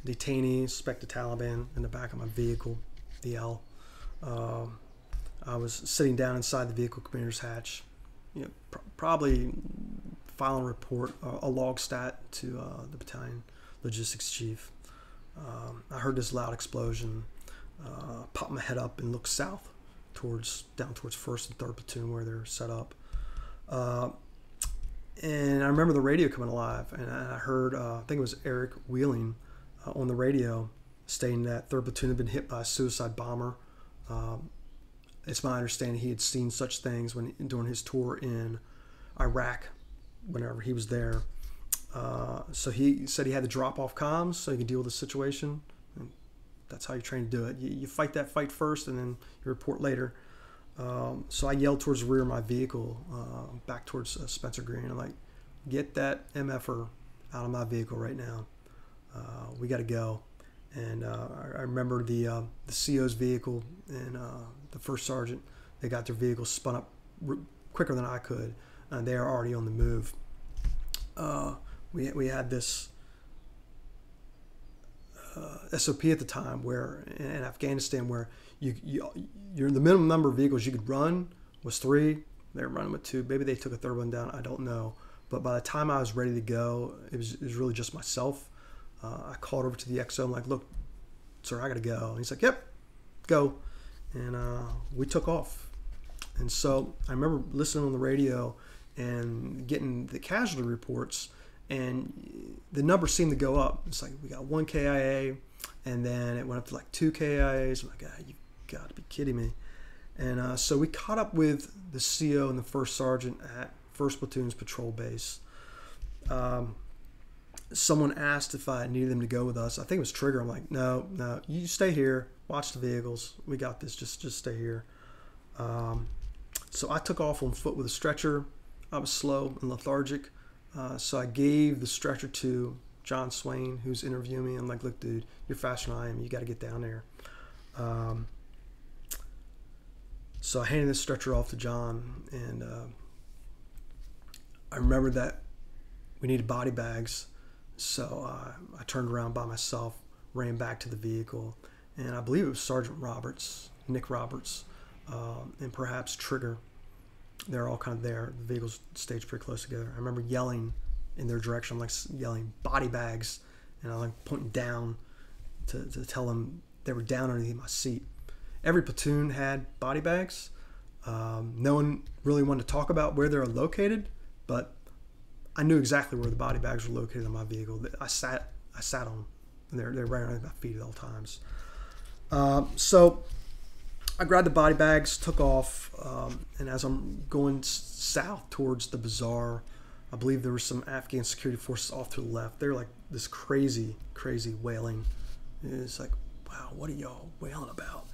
Speaker 2: detainee, suspected Taliban, in the back of my vehicle, the L. I was sitting down inside the vehicle commander's hatch, probably filing a report, a log stat to the battalion logistics chief. I heard this loud explosion. pop my head up and look south down towards 1st and 3rd Platoon where they're set up. And I remember the radio coming alive, and I heard, I think it was Eric Wheeling on the radio stating that 3rd Platoon had been hit by a suicide bomber. It's my understanding he had seen such things during his tour in Iraq, whenever he was there. So he said he had to drop off comms so he could deal with the situation. And that's how you train to do it. You fight that fight first, and then you report later. So I yelled towards the rear of my vehicle, back towards Spencer Green. I'm like, get that MFer out of my vehicle right now. We got to go. And I remember the CO's vehicle and the first sergeant, they got their vehicle spun up quicker than I could. And they are already on the move. We had this SOP at the time where in Afghanistan where you're the minimum number of vehicles you could run was 3. They were running with 2. Maybe they took a 3rd one down. I don't know. But by the time I was ready to go, it was really just myself. I called over to the XO. I'm like, look, sir, I got to go. And he's like, yep, go. And we took off. And so I remember listening on the radio and getting the casualty reports, and the numbers seemed to go up. It's like we got 1 KIA, and then it went up to like 2 KIAs. I'm like, you've got to be kidding me. And so we caught up with the CO and the first sergeant at 1st Platoon's patrol base. Someone asked if I needed them to go with us. I think it was Trigger. I'm like, no, you stay here. Watch the vehicles. We got this. Just stay here. So I took off on foot with a stretcher. I was slow and lethargic. So I gave the stretcher to John Swain, who's interviewing me. I'm like, look, dude, you're faster than I am. You got to get down there. So I handed the stretcher off to John, and I remember that we needed body bags. So I turned around by myself, ran back to the vehicle, and I believe it was Sergeant Roberts, Nick Roberts, and perhaps Trigger. They're all kind of there. The vehicles staged pretty close together. I remember yelling in their direction, like yelling body bags, and I like pointing down to tell them they were down underneath my seat. Every platoon had body bags. No one really wanted to talk about where they were located, but I knew exactly where the body bags were located on my vehicle. I sat on them, and they're right underneath my feet at all times. So I grabbed the body bags, took off, and as I'm going south towards the bazaar, I believe there were some Afghan security forces off to the left. They're like this crazy wailing. It's like, wow, what are y'all wailing about?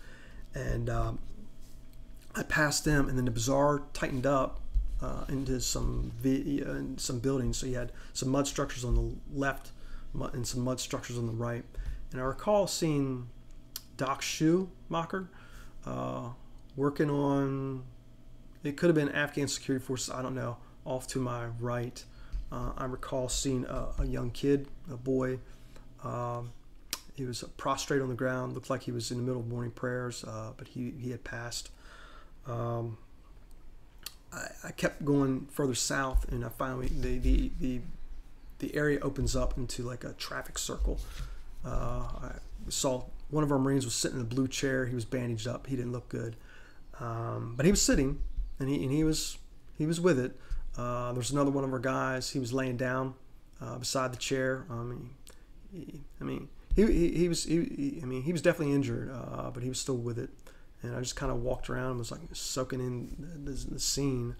Speaker 2: And I passed them, and then the bazaar tightened up into some buildings. So you had some mud structures on the left and some mud structures on the right. And I recall seeing Doc Schumacher working on, it could have been Afghan security forces, I don't know, off to my right. I recall seeing a young kid, a boy. He was prostrate on the ground, looked like he was in the middle of morning prayers, but he had passed. I kept going further south, and I finally, the area opens up into like a traffic circle. I saw one of our Marines was sitting in a blue chair. He was bandaged up. He didn't look good, but he was sitting, and he was with it. There's another one of our guys. He was laying down beside the chair. He was definitely injured, but he was still with it. And I just kind of walked around and was like soaking in the scene.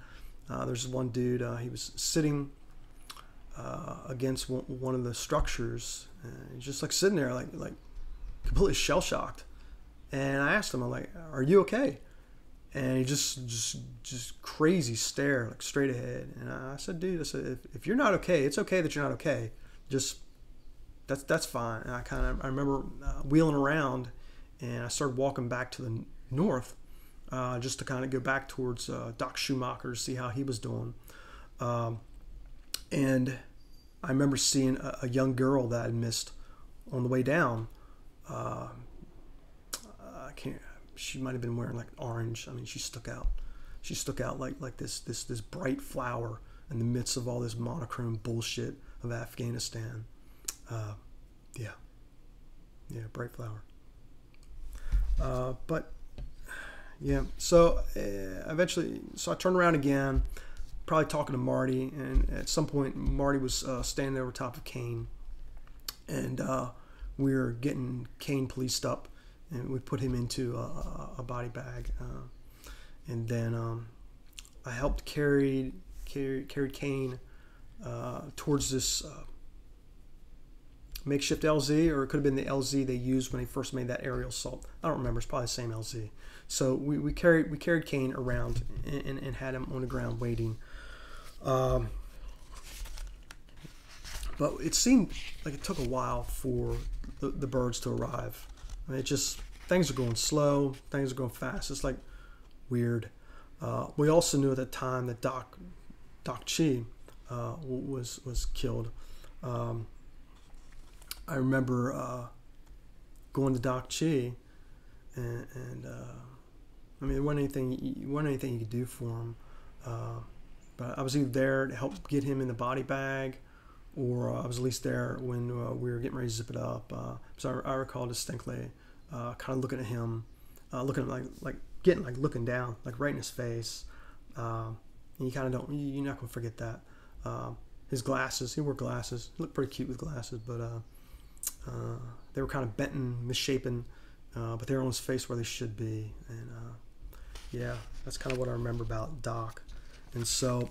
Speaker 2: There's one dude, he was sitting against one of the structures, and he's just like sitting there like completely shell-shocked. And I asked him, I'm like, are you okay? And he just crazy stare, like straight ahead. And I said, dude, if you're not okay, it's okay that you're not okay. Just that's fine. And I remember wheeling around, and I started walking back to the north, just to kind of go back towards Doc Schumacher to see how he was doing. And I remember seeing a young girl that I missed on the way down. She might have been wearing like orange. I mean, she stuck out. She stuck out like this bright flower in the midst of all this monochrome bullshit of Afghanistan. Yeah, bright flower. But yeah, so eventually, so I turned around again, probably talking to Marty, and at some point Marty was standing over top of Kane, and we were getting Kane policed up, and we put him into a body bag, and then I helped carried Kane towards this makeshift LZ, or it could have been the LZ they used when they first made that aerial assault. I don't remember. It's probably the same LZ. So we carried Kane around and had him on the ground waiting. But it seemed like it took a while for the birds to arrive. I mean, it just, things are going slow, things are going fast. It's like weird. We also knew at the time that Doc Chi was killed. I remember going to Doc Chi, and I mean, there wasn't anything you could do for him. But I was either there to help get him in the body bag, or I was at least there when we were getting ready to zip it up. So I recall distinctly kind of looking at him, looking looking down, like right in his face. And you kind of don't, you're not going to forget that. His glasses, he wore glasses. He looked pretty cute with glasses, but they were kind of bent and misshapen, but they were on his face where they should be. And yeah, that's kind of what I remember about Doc. And so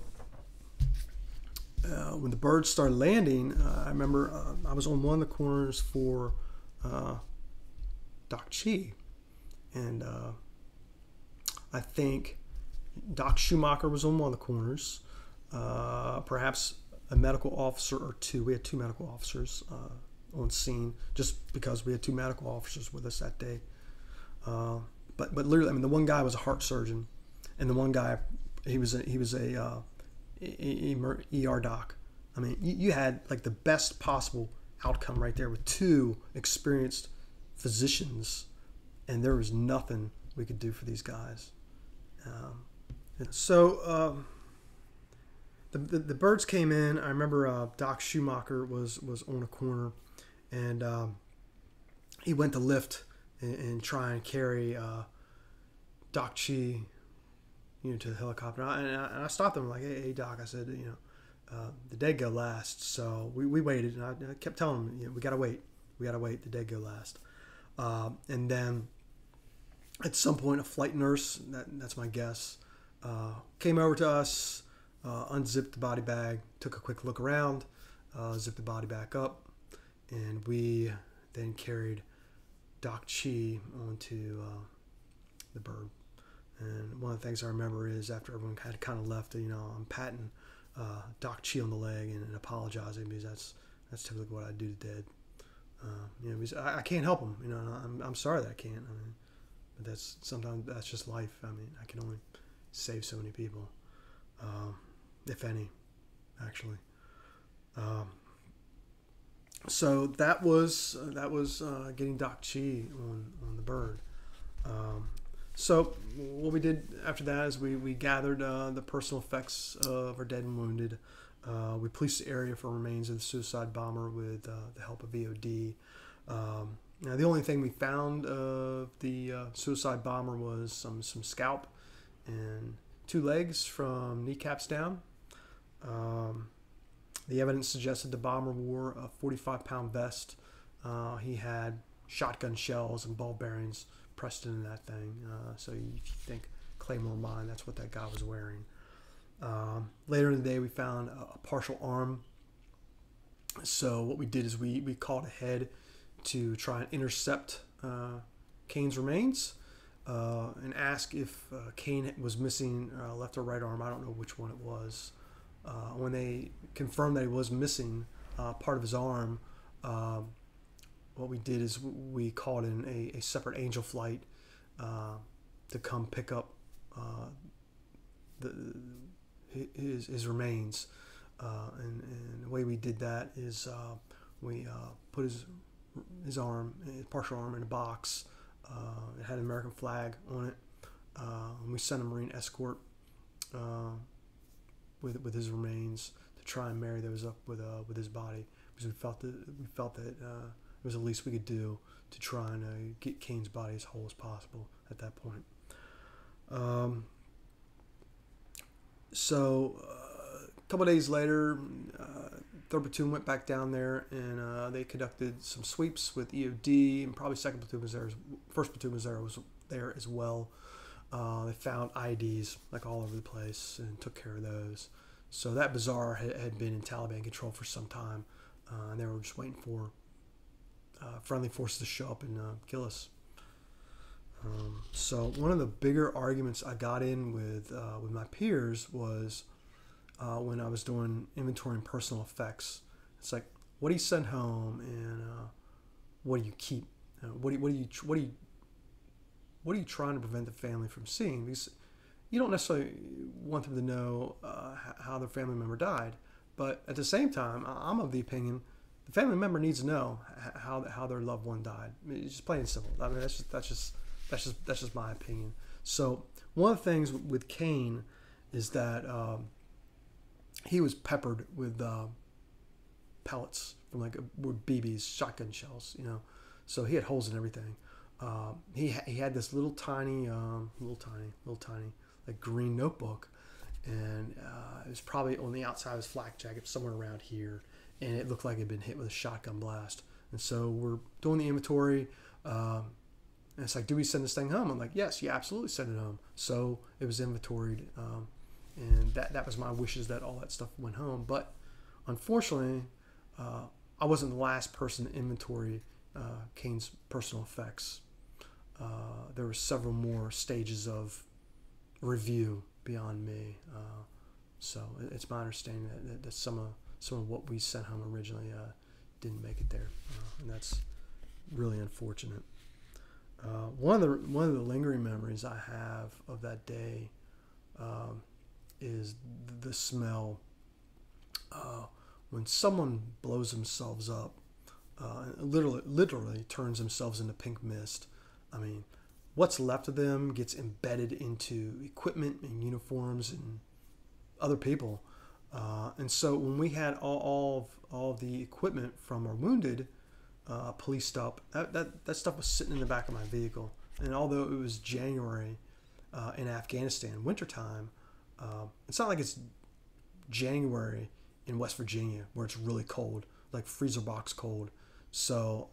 Speaker 2: when the birds started landing, I remember I was on one of the corners for Doc Chi, and I think Doc Schumacher was on one of the corners, perhaps a medical officer or two. We had two medical officers on scene, just because we had two medical officers with us that day. But literally, I mean, the one guy was a heart surgeon, and the one guy, he was a ER doc. I mean, you had like the best possible outcome right there with two experienced physicians, and there was nothing we could do for these guys. So the birds came in. I remember Doc Schumacher was on a corner, and he went to lift and try and carry Doc Chi, to the helicopter. And I stopped him, like, hey Doc, I said, the dead go last. So we waited, and I kept telling him, we gotta wait, the dead go last. And then at some point, a flight nurse, that's my guess, came over to us, unzipped the body bag, took a quick look around, zipped the body back up, and we then carried Doc Chi onto the bird. And one of the things I remember is after everyone had kind of left, I'm patting Doc Chi on the leg and apologizing, because that's typically what I do to dead. Because I can't help him. I'm sorry that I can't. I mean, but sometimes that's just life. I mean, I can only save so many people, if any, actually. So that was getting Doc Chi on the bird. So what we did after that is we gathered the personal effects of our dead and wounded. We policed the area for remains of the suicide bomber with the help of EOD. Now the only thing we found of the suicide bomber was some scalp and two legs from kneecaps down. The evidence suggested the bomber wore a 45-pound vest. He had shotgun shells and ball bearings pressed into that thing. So if you think Claymore mine, that's what that guy was wearing. Later in the day, we found a partial arm. So what we did is we called ahead to try and intercept Kane's remains and ask if Kane was missing left or right arm. I don't know which one it was. When they confirmed that he was missing part of his arm, what we did is we called in a separate angel flight to come pick up his remains. And the way we did that is we put his arm, his partial arm, in a box. It had an American flag on it. And we sent a Marine escort with his remains to try and marry those up with his body, because we felt that it was the least we could do to try and get Kane's body as whole as possible at that point. So a couple of days later, 3rd Platoon went back down there, and they conducted some sweeps with EOD, and probably 2nd Platoon was there. 1st Platoon was there as well. They found IEDs like all over the place and took care of those. So that bazaar had been in Taliban control for some time, and they were just waiting for friendly forces to show up and kill us. So one of the bigger arguments I got in with my peers was when I was doing inventory and personal effects. It's like, what do you send home, and what do you keep? What are you trying to prevent the family from seeing? Because you don't necessarily want them to know how their family member died, but at the same time, I'm of the opinion the family member needs to know how their loved one died. I mean, it's just plain and simple. I mean, that's just my opinion. So one of the things with Kane is that he was peppered with pellets from with BBs, shotgun shells, So he had holes in everything. He had this little tiny like green notebook, and it was probably on the outside of his flak jacket, somewhere around here, and it looked like it had been hit with a shotgun blast. And so we're doing the inventory, and it's like, do we send this thing home? I'm like, yes, you absolutely send it home. So it was inventoried, and that was my wishes that all that stuff went home. But unfortunately, I wasn't the last person to inventory Kane's personal effects. There were several more stages of review beyond me. So it's my understanding that some of what we sent home originally didn't make it there, and that's really unfortunate. One of the lingering memories I have of that day is the smell when someone blows themselves up, literally turns themselves into pink mist. I mean, what's left of them gets embedded into equipment and uniforms and other people. And so when we had all the equipment from our wounded policed up, that stuff was sitting in the back of my vehicle. And although it was January in Afghanistan, wintertime, it's not like it's January in West Virginia where it's really cold, like freezer box cold. So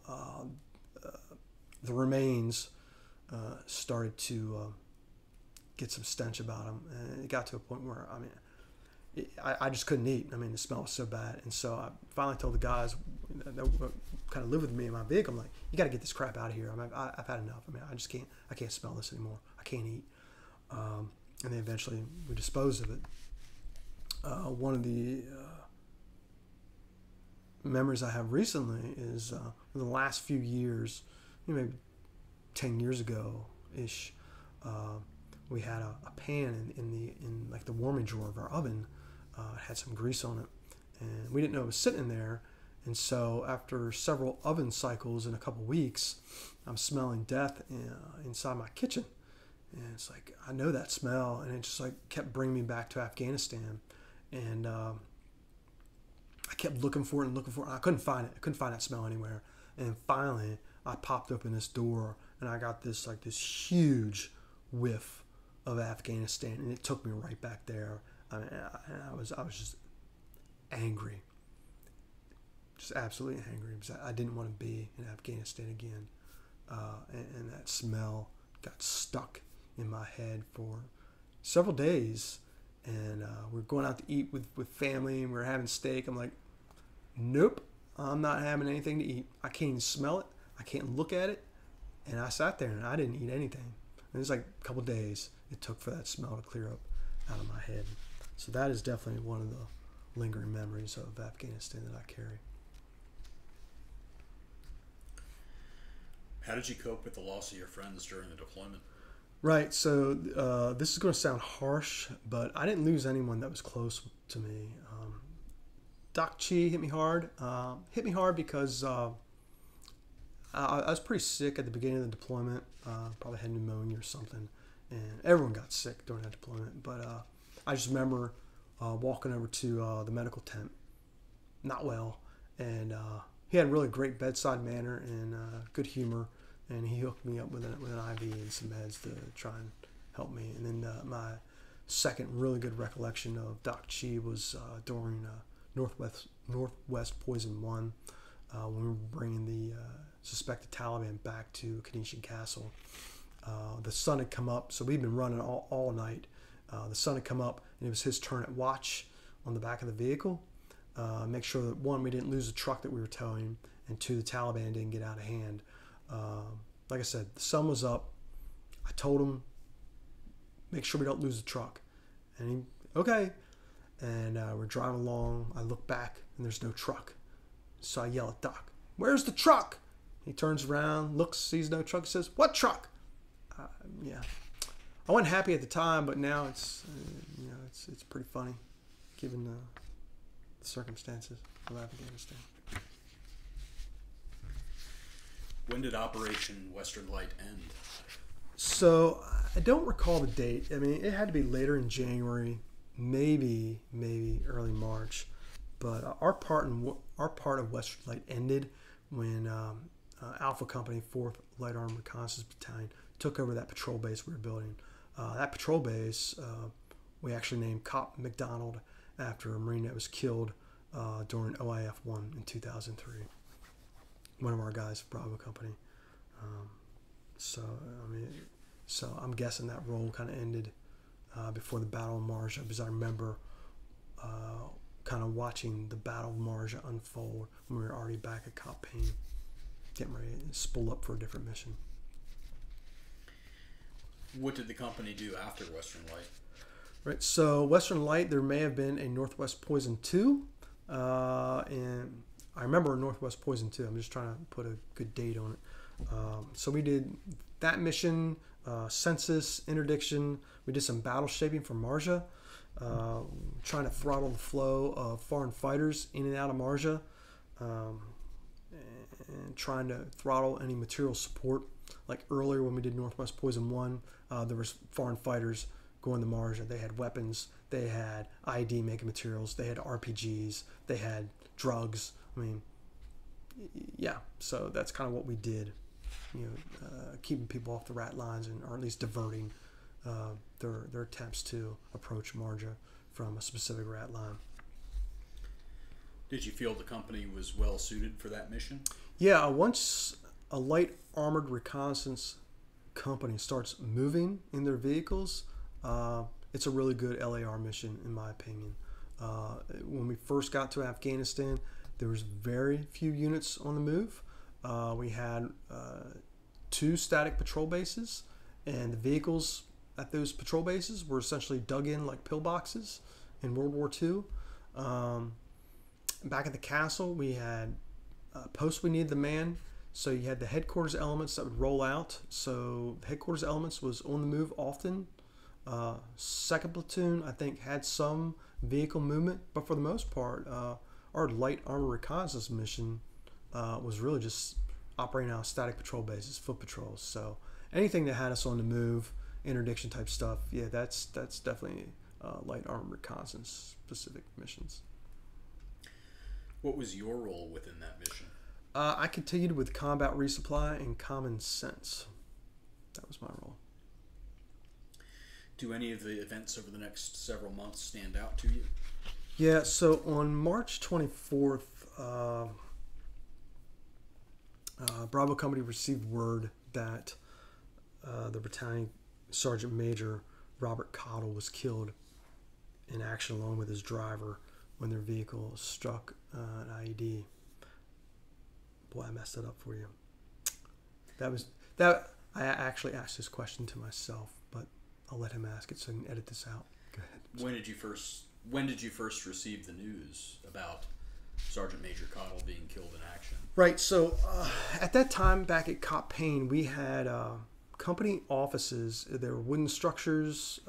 Speaker 2: the remains started to get some stench about them, and it got to a point where I just couldn't eat. I mean, the smell was so bad, and so I finally told the guys that kind of live with me in my vehicle, I'm like, you got to get this crap out of here. I've had enough. I mean, I can't smell this anymore. I can't eat. And then eventually we disposed of it. One of the memories I have recently is in the last few years, maybe 10 years ago ish, we had a pan in like the warming drawer of our oven. It had some grease on it, and we didn't know it was sitting there. And so after several oven cycles in a couple weeks, I'm smelling death inside my kitchen, and it's like, I know that smell, and it just like kept bringing me back to Afghanistan. And I kept looking for it. I couldn't find it. I couldn't find that smell anywhere. And finally, I popped open this door, and I got this huge whiff of Afghanistan, and it took me right back there. I mean, I was just angry, just absolutely angry, because I didn't want to be in Afghanistan again. And that smell got stuck in my head for several days. And we're going out to eat with family, and we're having steak. I'm like, nope, I'm not having anything to eat. I can't even smell it. I can't look at it. And I sat there, and I didn't eat anything. And it was like a couple of days it took for that smell to clear up out of my head. So that is definitely one of the lingering memories of Afghanistan that I carry.
Speaker 1: How did you cope with the loss of your friends during the deployment?
Speaker 2: Right, so this is going to sound harsh, but I didn't lose anyone that was close to me. Doc Chi hit me hard. Hit me hard because I was pretty sick at the beginning of the deployment. Probably had pneumonia or something, and everyone got sick during that deployment. But I just remember walking over to the medical tent, not well, and he had really great bedside manner and good humor, and he hooked me up with an IV and some meds to try and help me. And then my second really good recollection of Doc Chi was during Northwest Poison 1, when we were bringing the suspected Taliban back to Kanishan Castle. The sun had come up, so we'd been running all night. The sun had come up, and it was his turn at watch on the back of the vehicle. Make sure that, one, we didn't lose the truck that we were towing, and two, the Taliban didn't get out of hand. Like I said, the sun was up. I told him, make sure we don't lose the truck. And he, okay. And we're driving along. I look back, and there's no truck. So I yell at Doc, "Where's the truck?" He turns around, looks, sees no truck, says, "What truck?" Yeah. I wasn't happy at the time, but now it's pretty funny, given the circumstances of Afghanistan.
Speaker 1: When did Operation Western Light end?
Speaker 2: So I don't recall the date. I mean, it had to be later in January, maybe early March. But our part of Western Light ended when Alpha Company, 4th Light Armored Reconnaissance Battalion, took over that patrol base we were building. That patrol base, we actually named Cop McDonald after a Marine that was killed during OEF 1 in 2003. One of our guys, Bravo Company. So I'm guessing that role kind of ended before the Battle of Marja, because I remember kind of watching the Battle of Marja unfold when we were already back at Cop Payne, getting ready to spool up for a different mission.
Speaker 1: What did the company do after Western Light?
Speaker 2: Right, so Western Light, there may have been a Northwest Poison 2, and I remember Northwest Poison 2. I'm just trying to put a good date on it. So we did that mission, census, interdiction. We did some battle shaping for Marja, trying to throttle the flow of foreign fighters in and out of Marja, and trying to throttle any material support. Like earlier when we did Northwest Poison 1, there was foreign fighters going to Marja. They had weapons, they had IED making materials, they had RPGs, they had drugs. I mean, yeah, so that's kind of what we did, keeping people off the rat lines, or at least diverting their attempts to approach Marja from a specific rat line.
Speaker 1: Did you feel the company was well suited for that mission?
Speaker 2: Yeah, once a light armored reconnaissance company starts moving in their vehicles, it's a really good LAR mission, in my opinion. When we first got to Afghanistan, there was very few units on the move. We had 2 static patrol bases, and the vehicles at those patrol bases were essentially dug in like pillboxes in World War II. Back at the castle, we had posts we needed to man. So you had the headquarters elements that would roll out. So the headquarters elements was on the move often. Second platoon, I think, had some vehicle movement, but for the most part, our light armor reconnaissance mission was really just operating out of static patrol bases, foot patrols. So anything that had us on the move, interdiction type stuff, yeah, that's definitely light armor reconnaissance specific missions.
Speaker 1: What was your role within that mission?
Speaker 2: I continued with combat resupply and common sense. That was my role.
Speaker 1: Do any of the events over the next several months stand out to you?
Speaker 2: Yeah, so on March 24th, Bravo Company received word that the battalion Sergeant Major Robert Cottle was killed in action along with his driver when their vehicle struck an IED. Boy, I messed it up for you. I actually asked this question to myself, but I'll let him ask it so I can edit this out. Go ahead.
Speaker 1: When did you first receive the news about Sergeant Major Cottle being killed in action?
Speaker 2: Right. So at that time, back at Cop Payne, we had company offices. There were wooden structures.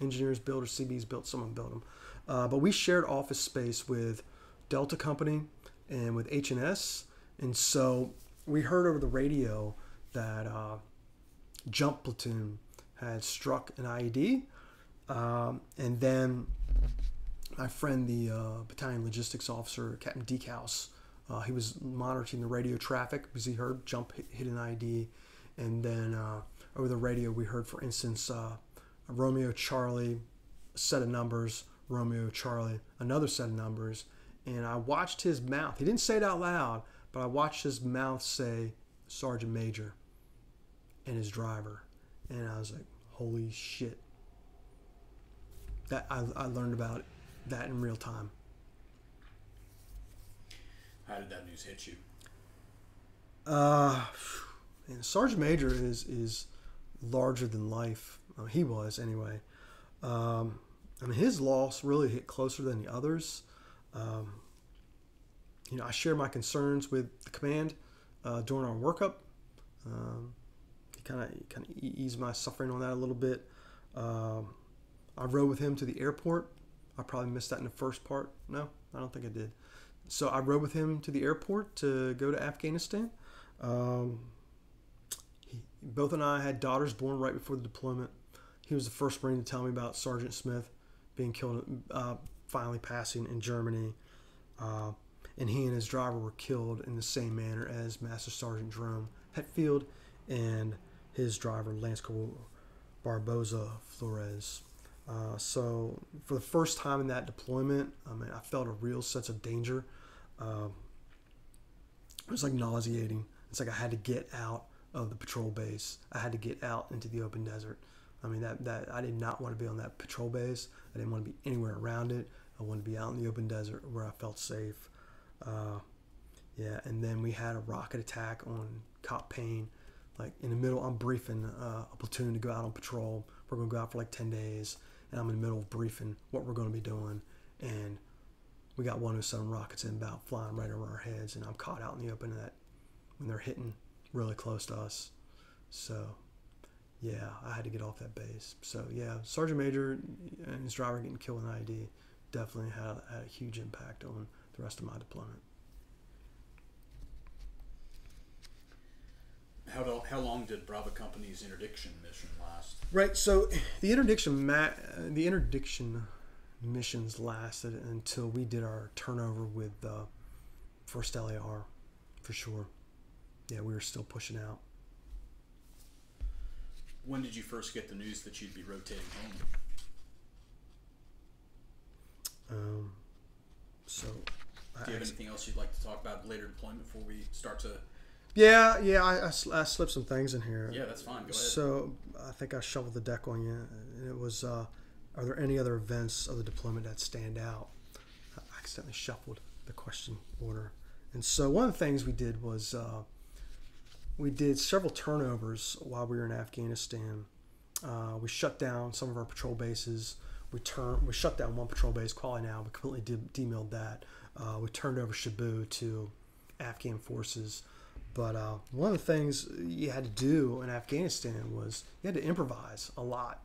Speaker 2: Engineers built, or CBs built. Someone built them. But we shared office space with Delta Company and with H&S. And so we heard over the radio that Jump Platoon had struck an IED. And then my friend, the battalion logistics officer, Captain Deekhouse, He was monitoring the radio traffic because he heard jump hit an ID. And then over the radio, we heard, for instance, Romeo Charlie, a set of numbers, Romeo Charlie, another set of numbers. And I watched his mouth. He didn't say it out loud, but I watched his mouth say Sergeant Major and his driver. And I was like, holy shit. That I learned about that in real time.
Speaker 1: How did that news hit you?
Speaker 2: And Sergeant Major is larger than life. He was, anyway. I mean, his loss really hit closer than the others. I share my concerns with the command during our workup. He kind of eased my suffering on that a little bit. I rode with him to the airport. I probably missed that in the first part. No, I don't think I did. So I rode with him to the airport to go to Afghanistan. Both and I had daughters born right before the deployment. He was the first Marine to tell me about Sergeant Smith being killed, finally passing in Germany. And he and his driver were killed in the same manner as Master Sergeant Jerome Hetfield and his driver, Lance Corporal Barboza Flores. So for the first time in that deployment, I felt a real sense of danger. It was like nauseating. It's like I had to get out of the patrol base. I had to get out into the open desert. I mean, that I did not want to be on that patrol base. I didn't want to be anywhere around it. I wanted to be out in the open desert where I felt safe. And then we had a rocket attack on Cop Payne. Like in the middle, I'm briefing a platoon to go out on patrol. We're going to go out for like 10 days. And I'm in the middle of briefing what we're going to be doing. And we got 107 rockets inbound flying right over our heads. And I'm caught out in the open when they're hitting really close to us. So, yeah, I had to get off that base. So, yeah, Sergeant Major and his driver getting killed in ID definitely had a huge impact on the rest of my deployment.
Speaker 1: How long did Bravo Company's interdiction mission last?
Speaker 2: Right, so the interdiction missions lasted until we did our turnover with first LAR, for sure. Yeah, we were still pushing out.
Speaker 1: When did you first get the news that you'd be rotating home? Do you have anything else you'd like to talk about later deployment before we start to...
Speaker 2: Yeah, I slipped some things in here.
Speaker 1: Yeah, that's fine. Go ahead.
Speaker 2: So I think I shoveled the deck on you. And it was, are there any other events of the deployment that stand out? I accidentally shuffled the question order. And so one of the things we did was we did several turnovers while we were in Afghanistan. We shut down some of our patrol bases. We shut down one patrol base, Quali Now. We completely demilled that. We turned over Shabu to Afghan forces. But one of the things you had to do in Afghanistan was you had to improvise a lot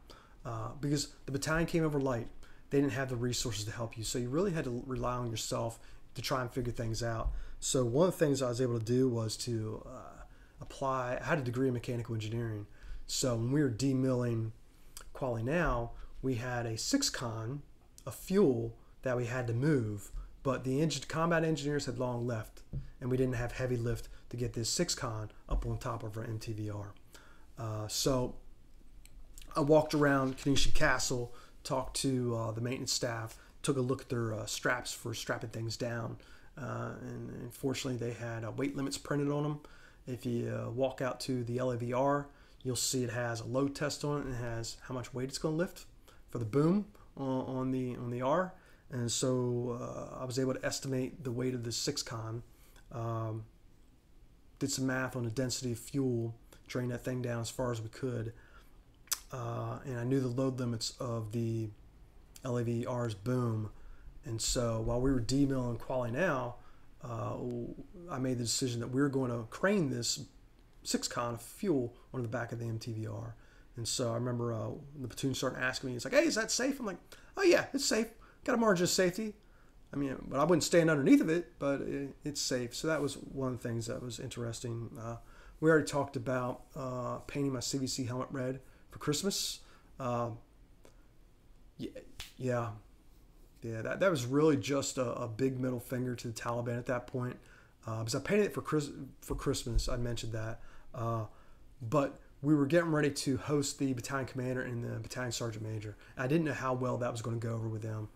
Speaker 2: because the battalion came over light. They didn't have the resources to help you. So you really had to rely on yourself to try and figure things out. So one of the things I was able to do was to apply. I had a degree in mechanical engineering. So when we were demilling Quali Now, we had a 6-con of fuel that we had to move. But the combat engineers had long left, and we didn't have heavy lift to get this 6-con up on top of our MTVR. So I walked around Kenosha Castle, talked to the maintenance staff, took a look at their straps for strapping things down. And unfortunately, they had weight limits printed on them. If you walk out to the LAVR, you'll see it has a load test on it and it has how much weight it's going to lift for the boom on the R. And so I was able to estimate the weight of the 6-con. Did some math on the density of fuel, drained that thing down as far as we could. And I knew the load limits of the LAVR's boom. And so while we were demilling Quali Now, I made the decision that we were going to crane this 6-con of fuel on the back of the MTVR. And so I remember the platoon started asking me, it's like, hey, is that safe? I'm like, oh yeah, it's safe. Got a margin of safety. I mean, but I wouldn't stand underneath of it, but it's safe. So that was one of the things that was interesting. We already talked about painting my CVC helmet red for Christmas. That was really just a big middle finger to the Taliban at that point. because I painted it for Christmas. I mentioned that, but we were getting ready to host the battalion commander and the battalion sergeant major. I didn't know how well that was going to go over with them.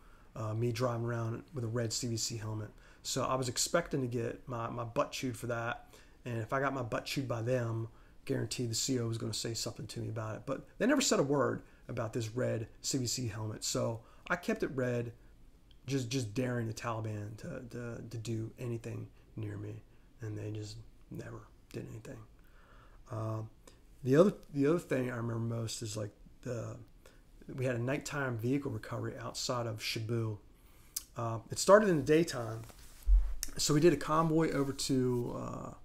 Speaker 2: Me driving around with a red CVC helmet, so I was expecting to get my butt chewed for that. And if I got my butt chewed by them, guaranteed the CO was going to say something to me about it. But they never said a word about this red CVC helmet, so I kept it red, just daring the Taliban to do anything near me, and they just never did anything. The other thing I remember most is like we had a nighttime vehicle recovery outside of Shabu. It started in the daytime, so we did a convoy over to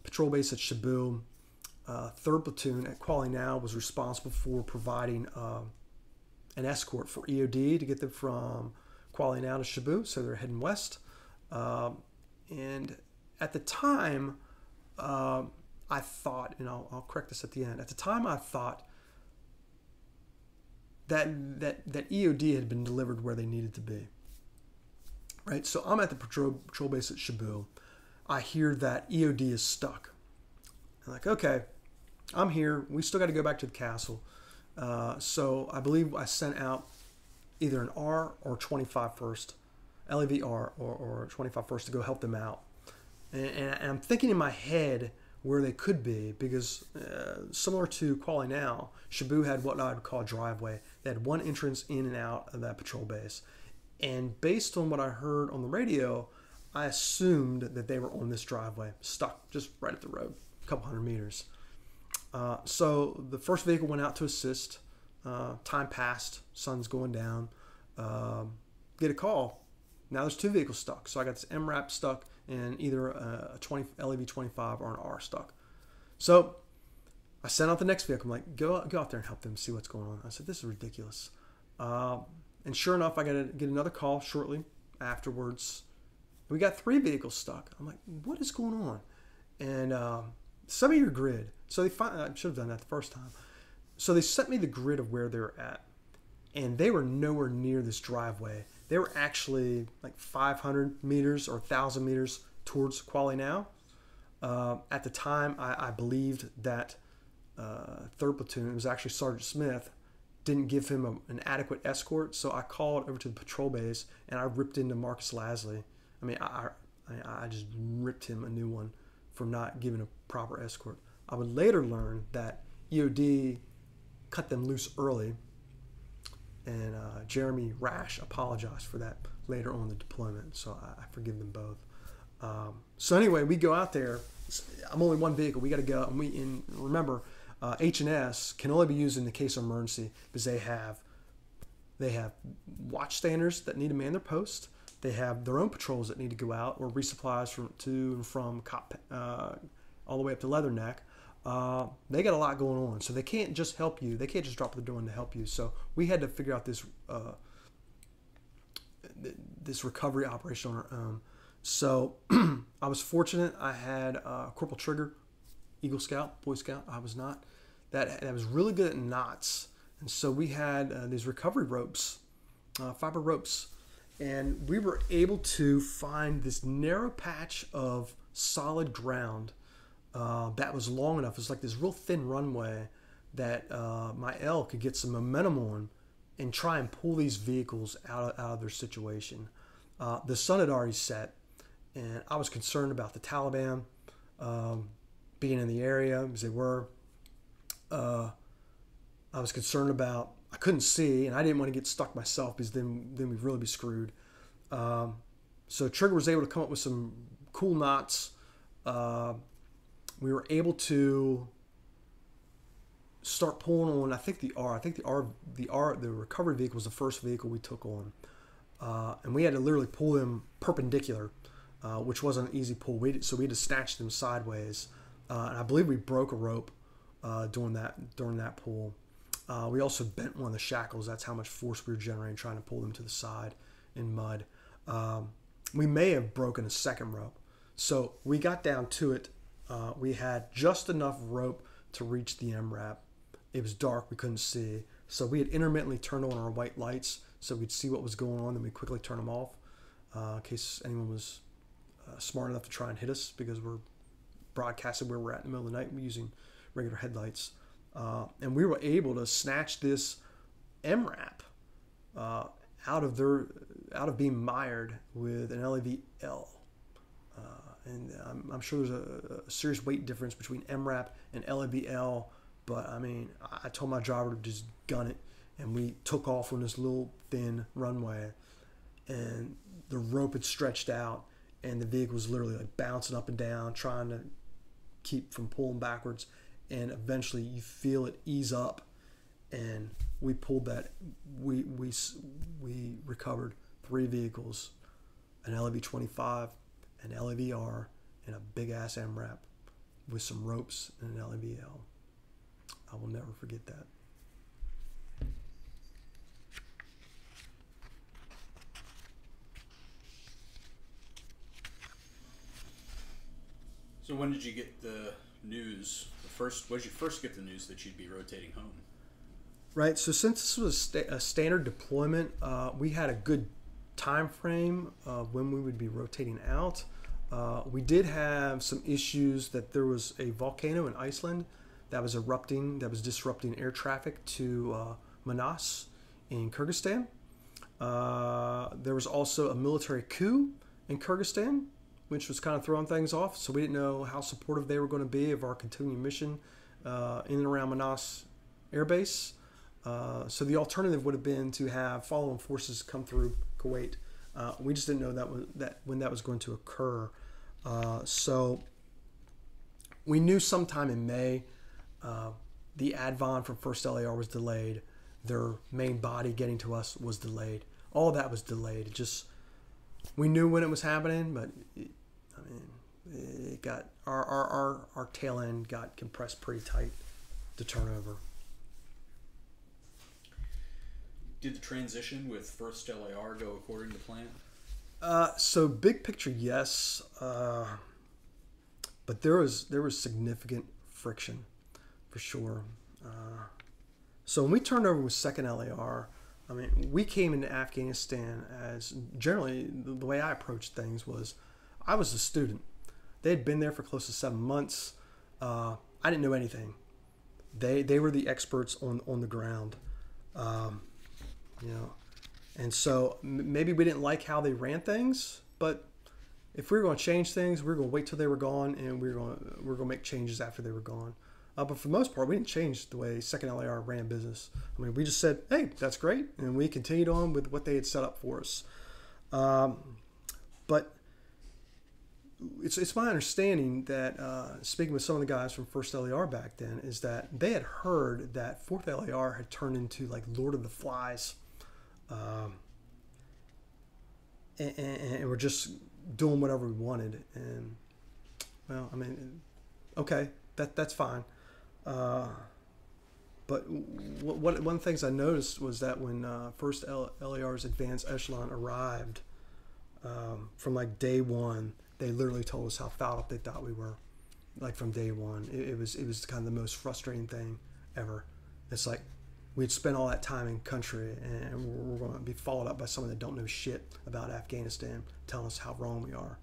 Speaker 2: patrol base at Shabu. 3rd Platoon at Kuala Now was responsible for providing an escort for EOD to get them from Kuala Now to Shabu, so they're heading west. And at the time, I thought, and I'll correct this at the end. At the time, I thought that EOD had been delivered where they needed to be. Right, so I'm at the patrol base at Shabu. I hear that EOD is stuck. I'm like, okay, I'm here. We still got to go back to the castle. So I believe I sent out either an R or 25 first, LAV R or 25 first to go help them out. And I'm thinking in my head where they could be, because similar to Kuala Now, Shabu had what I would call a driveway. They had one entrance in and out of that patrol base. And based on what I heard on the radio, I assumed that they were on this driveway, stuck just right at the road, a couple hundred meters. So the first vehicle went out to assist. Time passed, sun's going down. Get a call. Now there's 2 vehicles stuck. So I got this MRAP stuck and either a LAV 25 or an R stuck. So I sent out the next vehicle. I'm like, go out there and help them see what's going on. I said, this is ridiculous. And sure enough, I got to get another call shortly afterwards. We got 3 vehicles stuck. I'm like, what is going on? And send me your grid. So I should have done that the first time. So they sent me the grid of where they were at. And they were nowhere near this driveway. They were actually like 500 meters or 1,000 meters towards Kuala Now. At the time, I believed that 3rd Platoon, it was actually Sergeant Smith, didn't give him an adequate escort. So I called over to the patrol base and I ripped into Marcus Lasley. I mean, I just ripped him a new one for not giving a proper escort. I would later learn that EOD cut them loose early, and Jeremy Rash apologized for that later on in the deployment, so I forgive them both. So anyway, we go out there. I'm only one vehicle. We got to go, and remember, H&S can only be used in the case of emergency because they have watchstanders that need to man their post. They have their own patrols that need to go out or resupplies to and from all the way up to Leatherneck. They got a lot going on, so they can't just help you. They can't just drop the door in to help you. So we had to figure out this recovery operation on our own. So I was fortunate. I had Corporal Trigger, Eagle Scout, Boy Scout. I was not. That was really good at knots. And so we had these recovery ropes, fiber ropes. And we were able to find this narrow patch of solid ground that was long enough. It was like this real thin runway that my L could get some momentum on and try and pull these vehicles out of their situation. The sun had already set, and I was concerned about the Taliban being in the area, as they were. I was concerned about, I couldn't see, and I didn't want to get stuck myself because then we'd really be screwed. So Trigger was able to come up with some cool knots. We were able to start pulling on, I think the recovery vehicle was the first vehicle we took on. And we had to literally pull them perpendicular, which wasn't an easy pull. So we had to snatch them sideways. And I believe we broke a rope during that pull. We also bent one of the shackles. That's how much force we were generating trying to pull them to the side in mud. We may have broken a second rope. So we got down to it. We had just enough rope to reach the MRAP. It was dark. We couldn't see. So we had intermittently turned on our white lights so we'd see what was going on, then we'd quickly turn them off in case anyone was smart enough to try and hit us because we're broadcasting where we're at in the middle of the night. We're using regular headlights. And we were able to snatch this MRAP out of being mired with an LAV-L. And I'm sure there's a serious weight difference between MRAP and LAV-L, but I mean, I told my driver to just gun it, and we took off on this little thin runway, and the rope had stretched out, and the vehicle was literally like bouncing up and down, trying to keep from pulling backwards, and eventually you feel it ease up, and we pulled that. We recovered 3 vehicles, an LAV-25, an LAV-R, and a big ass MRAP with some ropes and an LAV-L. I will never forget that.
Speaker 1: So when did you get the news? When did you first get the news that you'd be rotating home?
Speaker 2: Right. So since this was a standard deployment, we had a good time frame of when we would be rotating out. We did have some issues that there was a volcano in Iceland that was erupting, that was disrupting air traffic to Manas in Kyrgyzstan. There was also a military coup in Kyrgyzstan, which was kind of throwing things off. So we didn't know how supportive they were going to be of our continuing mission in and around Manas Air Base. So the alternative would have been to have following forces come through Kuwait. We just didn't know when that was going to occur. So we knew sometime in May. The Advon from 1st LAR was delayed. Their main body getting to us was delayed. All that was delayed. We knew when it was happening, but it got our tail end got compressed pretty tight to turn over.
Speaker 1: Did the transition with 1st LAR go according to plan?
Speaker 2: So big picture, yes, but there was significant friction for sure. So when we turned over with 2nd LAR, I mean, we came into Afghanistan as generally the way I approached things was I was a student. They had been there for close to 7 months. I didn't know anything. They were the experts on the ground. And so maybe we didn't like how they ran things, but if we were going to change things, we were going to wait till they were gone, and we were going to make changes after they were gone. But for the most part, we didn't change the way 2nd LAR ran business. I mean, we just said, hey, that's great, and we continued on with what they had set up for us. But it's my understanding that, speaking with some of the guys from 1st LAR back then, is that they had heard that 4th LAR had turned into like Lord of the Flies. And we're just doing whatever we wanted, and well, I mean, okay, that's fine. But one of the things I noticed was that when 1st LAR's advanced echelon arrived, from like day one, they literally told us how fouled up they thought we were, like from day one. It was kind of the most frustrating thing ever. It's like we'd spent all that time in country, and we're going to be followed up by someone that don't know shit about Afghanistan, telling us how wrong we are.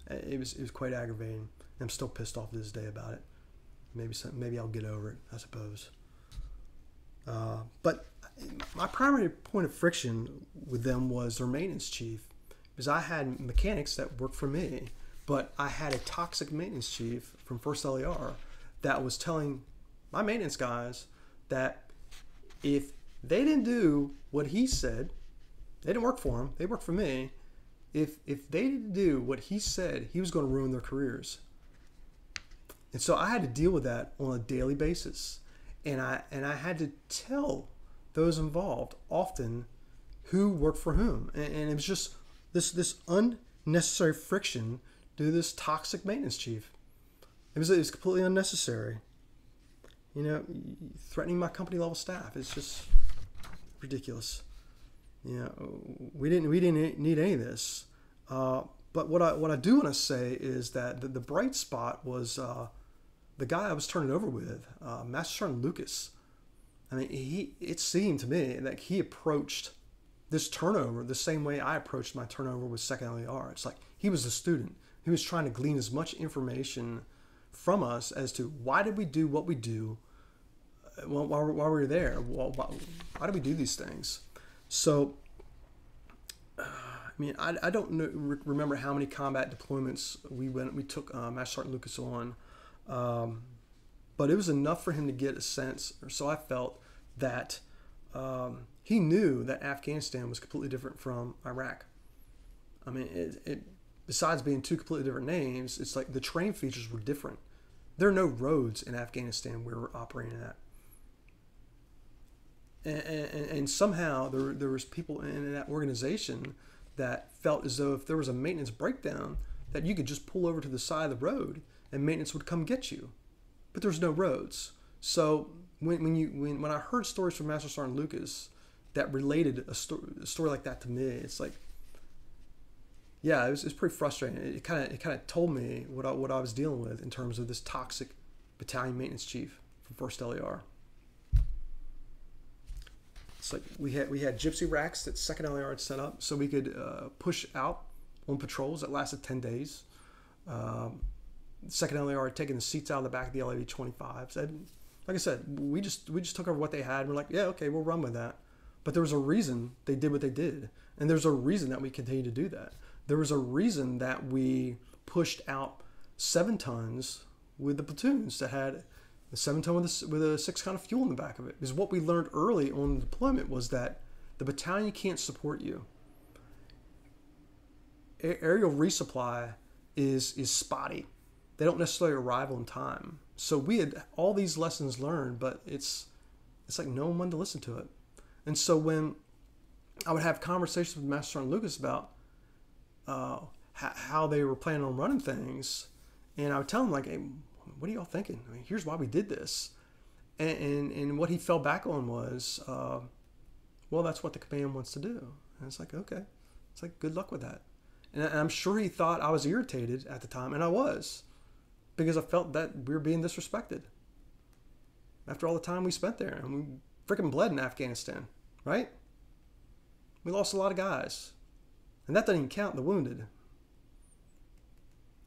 Speaker 2: It was quite aggravating. I'm still pissed off to this day about it. Maybe I'll get over it, I suppose. But my primary point of friction with them was their maintenance chief, because I had mechanics that worked for me, but I had a toxic maintenance chief from 1st LAR that was telling my maintenance guys that if they didn't do what he said, they didn't work for him, they worked for me. If they didn't do what he said, he was going to ruin their careers. And so I had to deal with that on a daily basis. And I had to tell those involved often who worked for whom. And it was just this unnecessary friction due to this toxic maintenance chief. It was completely unnecessary. You know, threatening my company level staff is just ridiculous. You know, we didn't need any of this. But what I do want to say is that the bright spot was the guy I was turning over with, Master Sergeant Lucas. I mean, it seemed to me that he approached this turnover the same way I approached my turnover with 2nd LAR. It's like he was a student. He was trying to glean as much information from us as to why did we do what we do while we were there. Why did we do these things? So, I mean, I don't remember how many combat deployments we took Master Sergeant Lucas on, but it was enough for him to get a sense, or so I felt, that he knew that Afghanistan was completely different from Iraq. I mean, it besides being two completely different names, it's like the terrain features were different. There are no roads in Afghanistan where we're operating at. And somehow there was people in that organization that felt as though if there was a maintenance breakdown, that you could just pull over to the side of the road and maintenance would come get you. But there's no roads. So when I heard stories from Master Sergeant Lucas that related a story like that to me, it's like, yeah, it was pretty frustrating. It kind of told me what I was dealing with in terms of this toxic battalion maintenance chief from 1st LAR. It's like we had gypsy racks that 2nd LAR had set up so we could push out on patrols that lasted 10 days. 2nd LAR had taken the seats out of the back of the LAV 25s. And like I said, we just took over what they had. We're like, yeah, okay, we'll run with that. But there was a reason they did what they did, and there's a reason that we continue to do that. There was a reason that we pushed out 7 tons with the platoons that had the 7 ton with a 6 ton of fuel in the back of it. Because what we learned early on the deployment was that the battalion can't support you. Aerial resupply is spotty. They don't necessarily arrive on time. So we had all these lessons learned, but it's like no one wanted to listen to it. And so when I would have conversations with Master Sergeant Lucas about how they were planning on running things, and I would tell him, like, hey, what are y'all thinking? I mean, here's why we did this. And what he fell back on was, well, that's what the command wants to do. And it's like, okay. It's like, good luck with that. And I'm sure he thought I was irritated at the time, and I was, because I felt that we were being disrespected after all the time we spent there. And we freaking bled in Afghanistan, right? We lost a lot of guys. And that doesn't even count the wounded.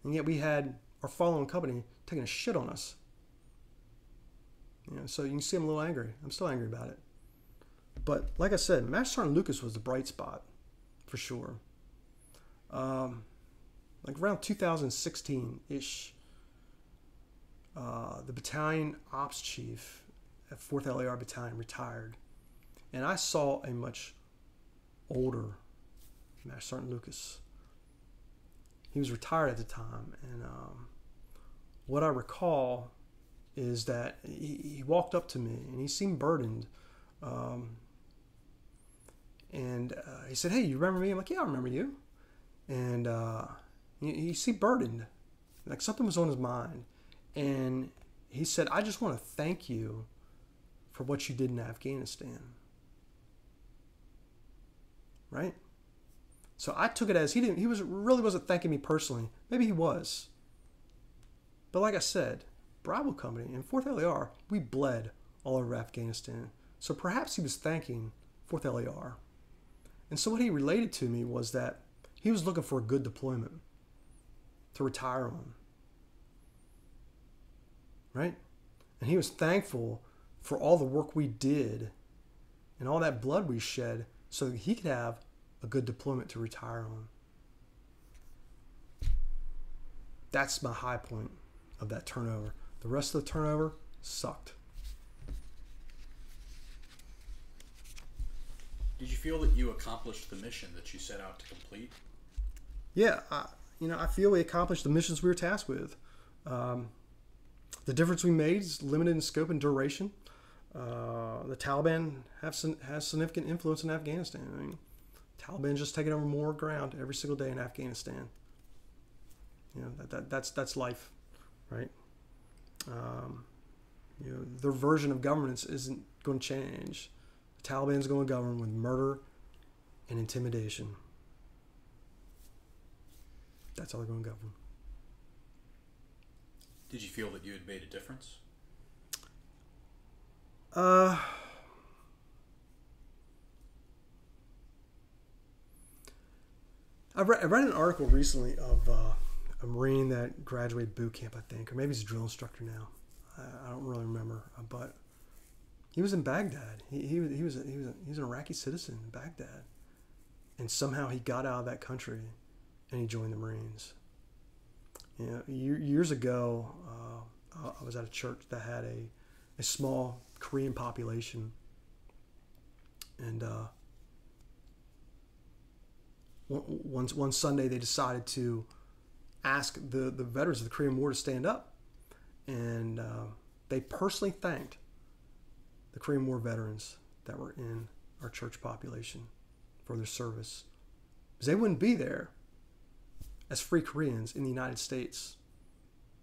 Speaker 2: And yet we had our following company taking a shit on us. You know, so you can see I'm a little angry. I'm still angry about it. But like I said, Master Sergeant Lucas was the bright spot, for sure. Like around 2016-ish, the battalion ops chief at 4th LAR Battalion retired. And I saw a much older Master Sergeant Lucas. He was retired at the time, and what I recall is that he walked up to me and he seemed burdened, and he said, "Hey, you remember me?" I'm like, "Yeah, I remember you." And he seemed burdened, like something was on his mind, and he said, "I just want to thank you for what you did in Afghanistan." Right? So I took it as he really wasn't thanking me personally. Maybe he was. But like I said, Bravo Company and 4th LAR, we bled all over Afghanistan. So perhaps he was thanking 4th LAR. And so what he related to me was that he was looking for a good deployment to retire on. Right? And he was thankful for all the work we did and all that blood we shed so that he could have a good deployment to retire on. That's my high point of that turnover. The rest of the turnover sucked.
Speaker 1: Did you feel that you accomplished the mission that you set out to complete?
Speaker 2: Yeah, I feel we accomplished the missions we were tasked with. The difference we made is limited in scope and duration. The Taliban has significant influence in Afghanistan. I mean, Taliban just taking over more ground every single day in Afghanistan. You know, that's life, right? Their version of governance isn't going to change. The Taliban's going to govern with murder and intimidation. That's how they're going to govern.
Speaker 1: Did you feel that you had made a difference?
Speaker 2: I read an article recently of a Marine that graduated boot camp, I think, or maybe he's a drill instructor now. I don't really remember, but he was in Baghdad. He was an Iraqi citizen in Baghdad, and somehow he got out of that country, and he joined the Marines. You know, years ago, I was at a church that had a small Korean population, and one Sunday they decided to ask the veterans of the Korean War to stand up, and they personally thanked the Korean War veterans that were in our church population for their service, because they wouldn't be there as free Koreans in the United States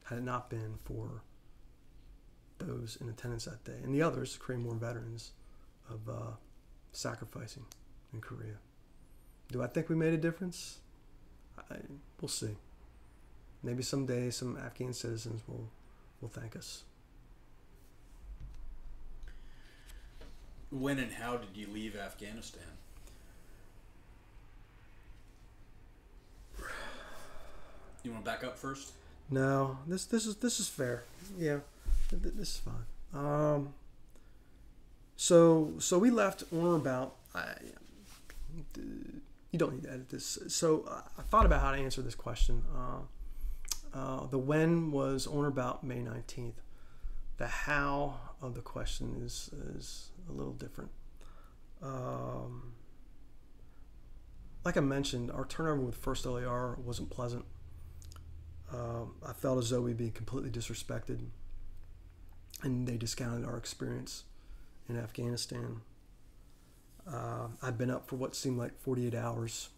Speaker 2: had it not been for those in attendance that day, and the others, Korean War veterans, of sacrificing in Korea. Do I think we made a difference? We'll see. Maybe someday some Afghan citizens will thank us.
Speaker 1: When and how did you leave Afghanistan? You want to back up first?
Speaker 2: No, this is fair. Yeah, this is fine. So we left on or about. You don't need to edit this. So I thought about how to answer this question. The when was on or about May 19th. The how of the question is a little different. Like I mentioned, our turnover with 1st LAR wasn't pleasant. I felt as though we'd been completely disrespected, and they discounted our experience in Afghanistan. I'd been up for what seemed like 48 hours.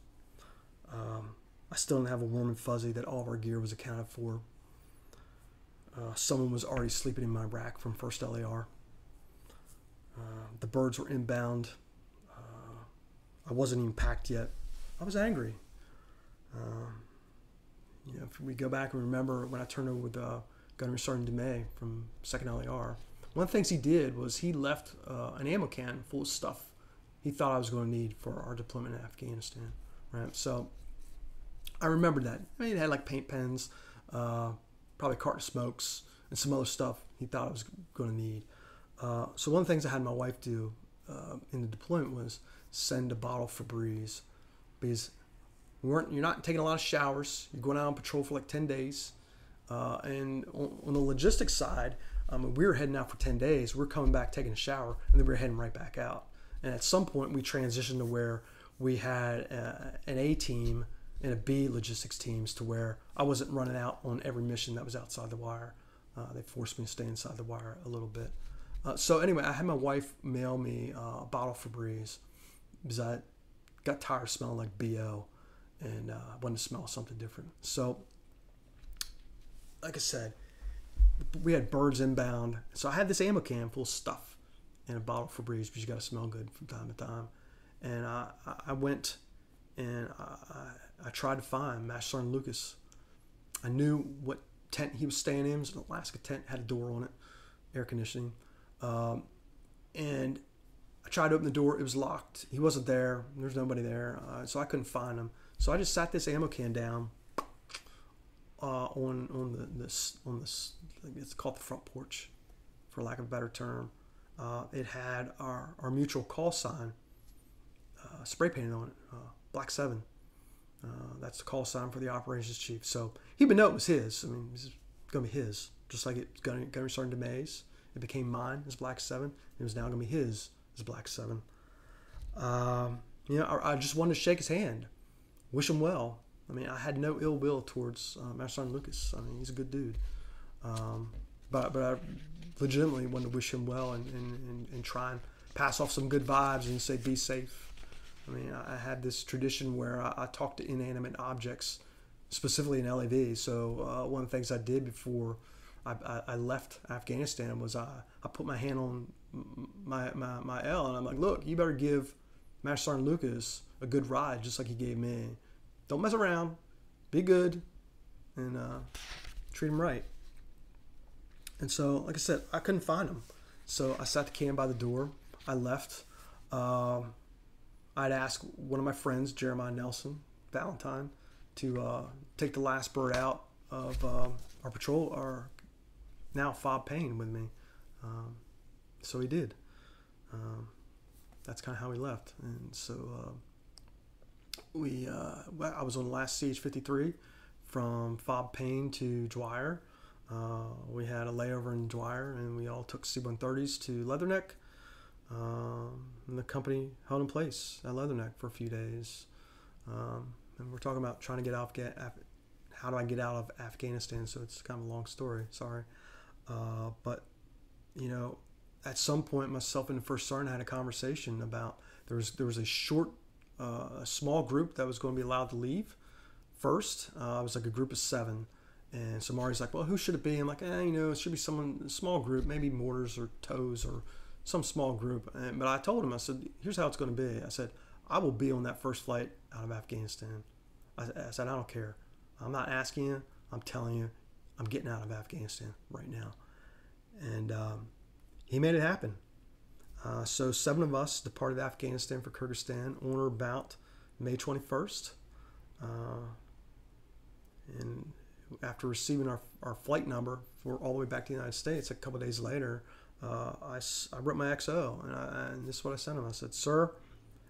Speaker 2: I still didn't have a warm and fuzzy that all of our gear was accounted for. Someone was already sleeping in my rack from 1st LAR. The birds were inbound. I wasn't even packed yet. I was angry. If we go back and remember when I turned over with Gunnery Sergeant Michael Hilton from 2nd LAR, one of the things he did was he left an ammo can full of stuff he thought I was going to need for our deployment in Afghanistan. Right, so I remembered that. I mean, it had like paint pens, probably a carton of smokes, and some other stuff he thought I was going to need. So one of the things I had my wife do in the deployment was send a bottle of Febreze, because you're not taking a lot of showers. You're going out on patrol for like 10 days. And on the logistics side, we were heading out for 10 days. We were coming back, taking a shower, and then we were heading right back out. And at some point, we transitioned to where we had an A team and a B logistics teams, to where I wasn't running out on every mission that was outside the wire. They forced me to stay inside the wire a little bit. So anyway, I had my wife mail me a bottle of Febreze, because I got tired of smelling like BO, and I wanted to smell something different. So, like I said, we had birds inbound. So I had this ammo can full of stuff and a bottle of Febreze, because you got to smell good from time to time. And I went and I tried to find Master Sergeant Lucas. I knew what tent he was staying in. It was an Alaska tent, had a door on it, air conditioning. And I tried to open the door. It was locked. He wasn't there. There was nobody there. So I couldn't find him. So I just sat this ammo can down on this, it's called the front porch, for lack of a better term. It had our mutual call sign spray painted on it, Black 7. That's the call sign for the operations chief. So he would know it was his. I mean, it's going to be his, just like it's Gunnery Sergeant Michael's. It became mine as Black 7. It was now going to be his as Black 7. I just wanted to shake his hand, wish him well. I mean, I had no ill will towards Master Sergeant Lucas. I mean, he's a good dude. But I legitimately wanted to wish him well and try and pass off some good vibes and say, be safe. I mean, I had this tradition where I talked to inanimate objects, specifically in LAV. So one of the things I did before I left Afghanistan was I put my hand on my L, and I'm like, look, you better give Master Sergeant Lucas a good ride, just like he gave me. Don't mess around, be good, and treat him right. And so, like I said, I couldn't find him. So I sat the can by the door. I left. I'd asked one of my friends, Jeremiah Nelson, Valentine, to take the last bird out of our patrol, our now Fob Payne with me. So he did. That's kind of how we left. And so I was on the last CH-53 from Fob Payne to Dwyer. We had a layover in Dwyer, and we all took C-130s to Leatherneck. And the company held in place at Leatherneck for a few days. And we're talking about trying to get out how do I get out of Afghanistan? So it's kind of a long story, sorry. But, you know, at some point, myself and the first sergeant had a conversation about there was a small group that was going to be allowed to leave first. It was like a group of 7. And so Mari's like, well, who should it be? I'm like, you know, it should be someone, a small group, maybe mortars or tows or some small group. But I told him, I said, here's how it's going to be. I said, I will be on that first flight out of Afghanistan. I said, I don't care. I'm not asking you. I'm telling you, I'm getting out of Afghanistan right now. And he made it happen. So 7 of us departed Afghanistan for Kyrgyzstan on or about May 21st. And after receiving our flight number for all the way back to the United States, a couple of days later, I wrote my XO, and this is what I sent him. I said, sir,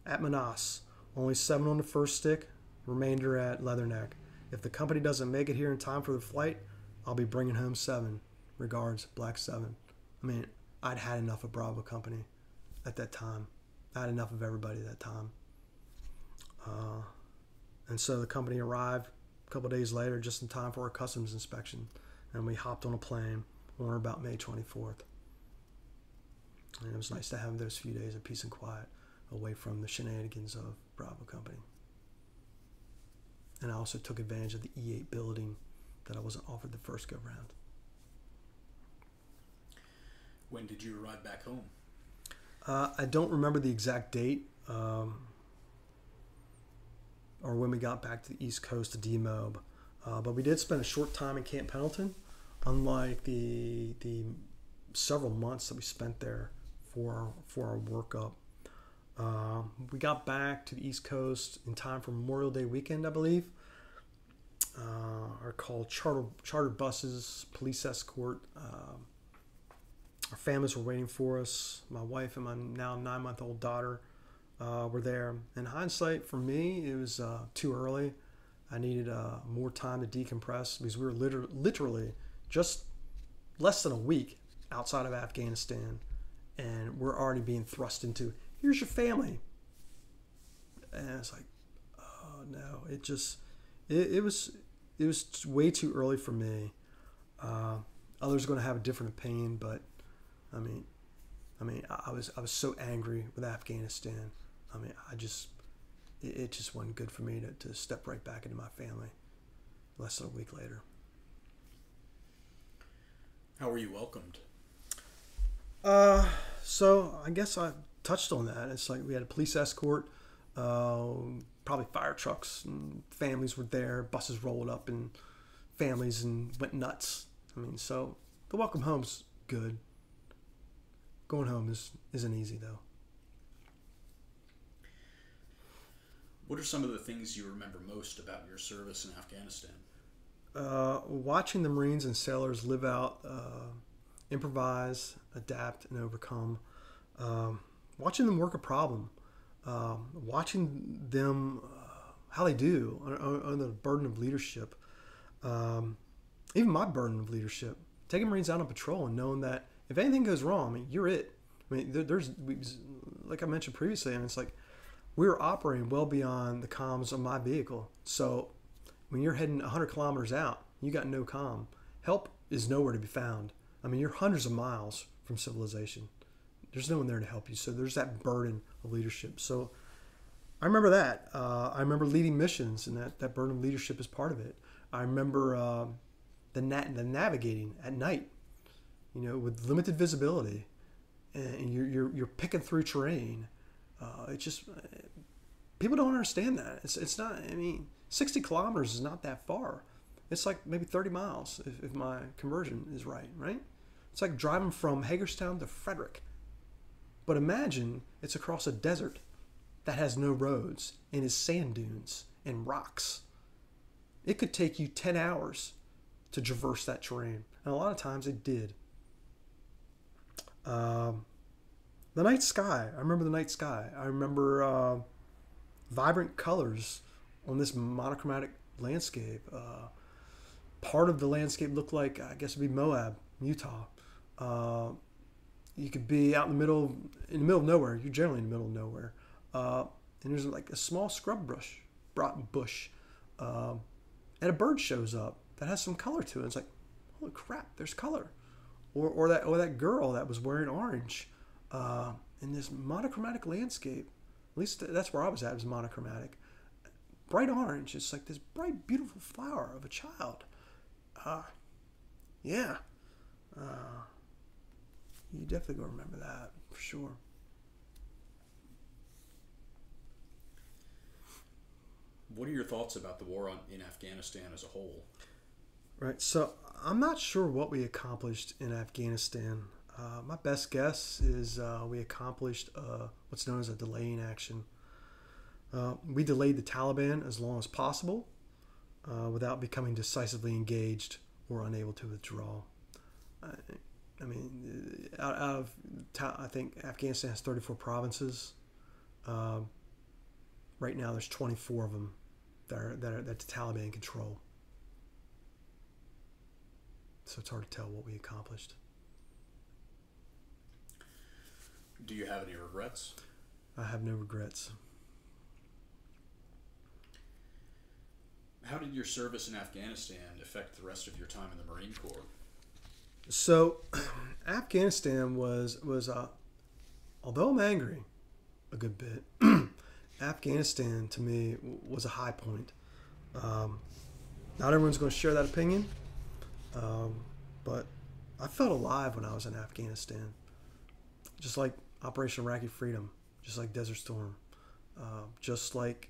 Speaker 2: at Manas, only 7 on the first stick, remainder at Leatherneck. If the company doesn't make it here in time for the flight, I'll be bringing home 7. Regards, Black 7. I mean, I'd had enough of Bravo Company at that time. I had enough of everybody at that time. And so the company arrived a couple of days later, just in time for our customs inspection, and we hopped on a plane on or about May 24th. And it was nice to have those few days of peace and quiet away from the shenanigans of Bravo Company. And I also took advantage of the E8 building that I wasn't offered the first go round.
Speaker 1: When did you arrive back home?
Speaker 2: I don't remember the exact date or when we got back to the East Coast to demob. But we did spend a short time in Camp Pendleton, unlike the several months that we spent there for our workup. We got back to the East Coast in time for Memorial Day weekend, I believe. Our called chartered buses, police escort. Our families were waiting for us. My wife and my now 9-month-old daughter were there. In hindsight, for me, it was too early. I needed more time to decompress because we were literally just less than a week outside of Afghanistan, and we're already being thrust into, here's your family. And it's like, oh no, it was way too early for me. Others are going to have a different opinion, but I mean, I was so angry with Afghanistan. I mean, it just wasn't good for me to step right back into my family less than a week later.
Speaker 1: How were you welcomed?
Speaker 2: So I guess I touched on that. It's like we had a police escort, probably fire trucks, and families were there. Buses rolled up and families and went nuts. I mean, so the welcome home's good. Going home isn't easy though.
Speaker 1: What are some of the things you remember most about your service in Afghanistan?
Speaker 2: Watching the Marines and sailors live out, improvise, adapt, and overcome. Watching them work a problem. Watching them, how they do under the burden of leadership. Even my burden of leadership. Taking Marines out on patrol and knowing that if anything goes wrong, I mean, you're it. I mean, like I mentioned previously, I mean, it's like we were operating well beyond the comms of my vehicle. So when you're heading 100 kilometers out, you got no comm. Help is nowhere to be found. I mean, you're hundreds of miles from civilization. There's no one there to help you. So there's that burden of leadership. So I remember that. I remember leading missions, and that burden of leadership is part of it. I remember the navigating at night, you know, with limited visibility, and you're picking through terrain. It just, people don't understand that. It's not, I mean, 60 kilometers is not that far. It's like maybe 30 miles if my conversion is right? It's like driving from Hagerstown to Frederick. But imagine it's across a desert that has no roads and is sand dunes and rocks. It could take you 10 hours to traverse that terrain. And a lot of times it did. The night sky. I remember the night sky. I remember vibrant colors on this monochromatic landscape. Part of the landscape looked like, I guess it'd be Moab, Utah. You could be out in the middle of nowhere. You're generally in the middle of nowhere. And there's like a small scrub bush, and a bird shows up that has some color to it. It's like, holy crap, there's color. Or that girl that was wearing orange in this monochromatic landscape. At least that's where I was at. It was monochromatic, bright orange. It's like this bright, beautiful flower of a child. Yeah. You definitely gonna remember that for sure.
Speaker 1: What are your thoughts about the war in Afghanistan as a whole?
Speaker 2: Right. So I'm not sure what we accomplished in Afghanistan. My best guess is we accomplished what's known as a delaying action. We delayed the Taliban as long as possible without becoming decisively engaged or unable to withdraw. I mean, I think Afghanistan has 34 provinces. Right now, there's 24 of them that the Taliban control. So it's hard to tell what we accomplished.
Speaker 1: Do you have any regrets?
Speaker 2: I have no regrets.
Speaker 1: How did your service in Afghanistan affect the rest of your time in the Marine Corps?
Speaker 2: So, Afghanistan was although I'm angry a good bit, Afghanistan to me was a high point. Not everyone's going to share that opinion, but I felt alive when I was in Afghanistan. Just like Operation Iraqi Freedom, just like Desert Storm, just like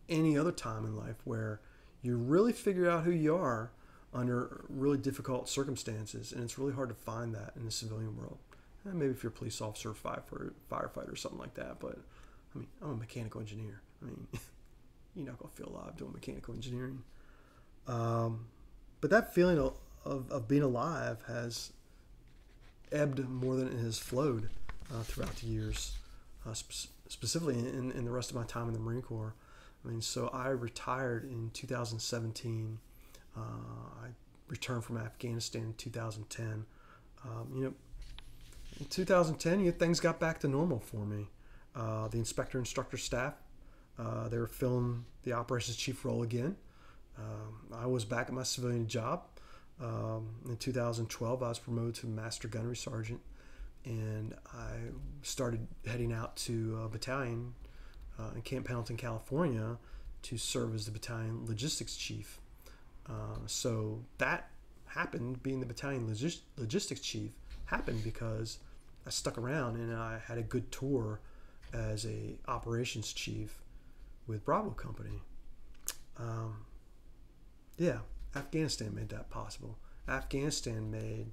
Speaker 2: any other time in life where you really figure out who you are under really difficult circumstances, and it's really hard to find that in the civilian world. Maybe if you're a police officer, firefighter, or something like that, but I mean, I'm a mechanical engineer. I mean, you're not going to feel alive doing mechanical engineering. But that feeling of being alive has ebbed more than it has flowed throughout the years, specifically in the rest of my time in the Marine Corps. I mean, so I retired in 2017. I returned from Afghanistan in 2010. In 2010, things got back to normal for me. The instructor staff, they were filling the operations chief role again. I was back at my civilian job. In 2012, I was promoted to Master Gunnery Sergeant, and I started heading out to a battalion in Camp Pendleton, California, to serve as the battalion logistics chief. So that happened, being the battalion logistics chief, happened because I stuck around and I had a good tour as a operations chief with Bravo Company. Afghanistan made that possible. Afghanistan made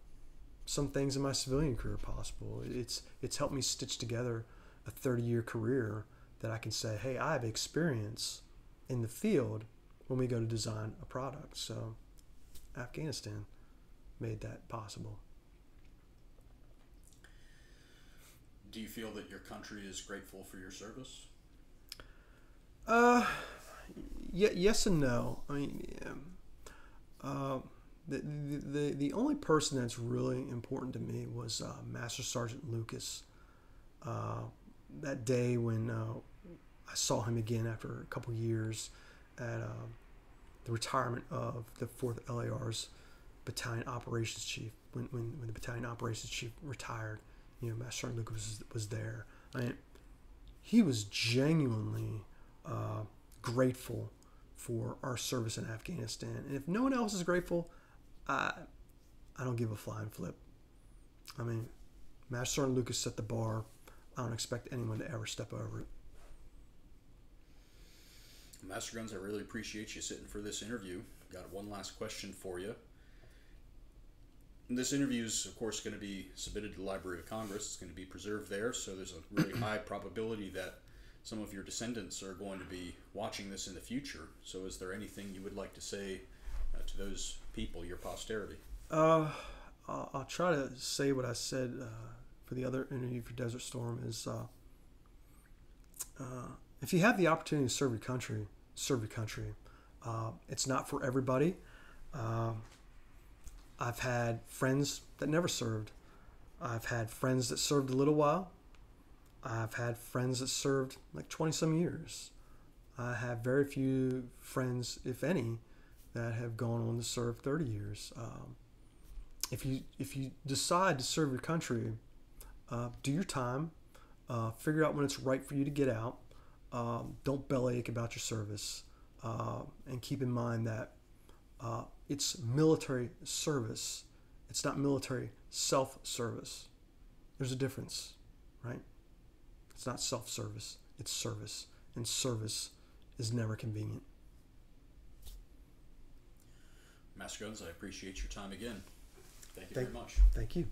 Speaker 2: some things in my civilian career possible. It's helped me stitch together a 30-year career that I can say, hey, I have experience in the field when we go to design a product. So Afghanistan made that possible.
Speaker 1: Do you feel that your country is grateful for your service?
Speaker 2: Yes and no. I mean, the only person that's really important to me was Master Sergeant Lucas. That day when I saw him again after a couple years at the retirement of the 4th LAR's battalion operations chief. When the battalion operations chief retired, Master Sergeant Lucas was there. I mean, he was genuinely grateful for our service in Afghanistan. And if no one else is grateful, I don't give a flying flip. I mean, Master Sergeant Lucas set the bar. I don't expect anyone to ever step over it.
Speaker 1: Master Guns, I really appreciate you sitting for this interview. Got one last question for you. This interview is, of course, going to be submitted to the Library of Congress. It's going to be preserved there, so there's a really high probability that some of your descendants are going to be watching this in the future. So is there anything you would like to say to those people, your posterity?
Speaker 2: I'll try to say what I said for the other interview for Desert Storm is if you have the opportunity to serve your country, serve your country. It's not for everybody. I've had friends that never served. I've had friends that served a little while. I've had friends that served like 20 some years. I have very few friends, if any, that have gone on to serve 30 years. If you decide to serve your country, do your time. Figure out when it's right for you to get out. Don't bellyache about your service. And keep in mind that it's military service. It's not military self-service. There's a difference, right? It's not self-service. It's service. And service is never convenient.
Speaker 1: Master Guns, I appreciate your time again. Thank you very much.
Speaker 2: Thank you.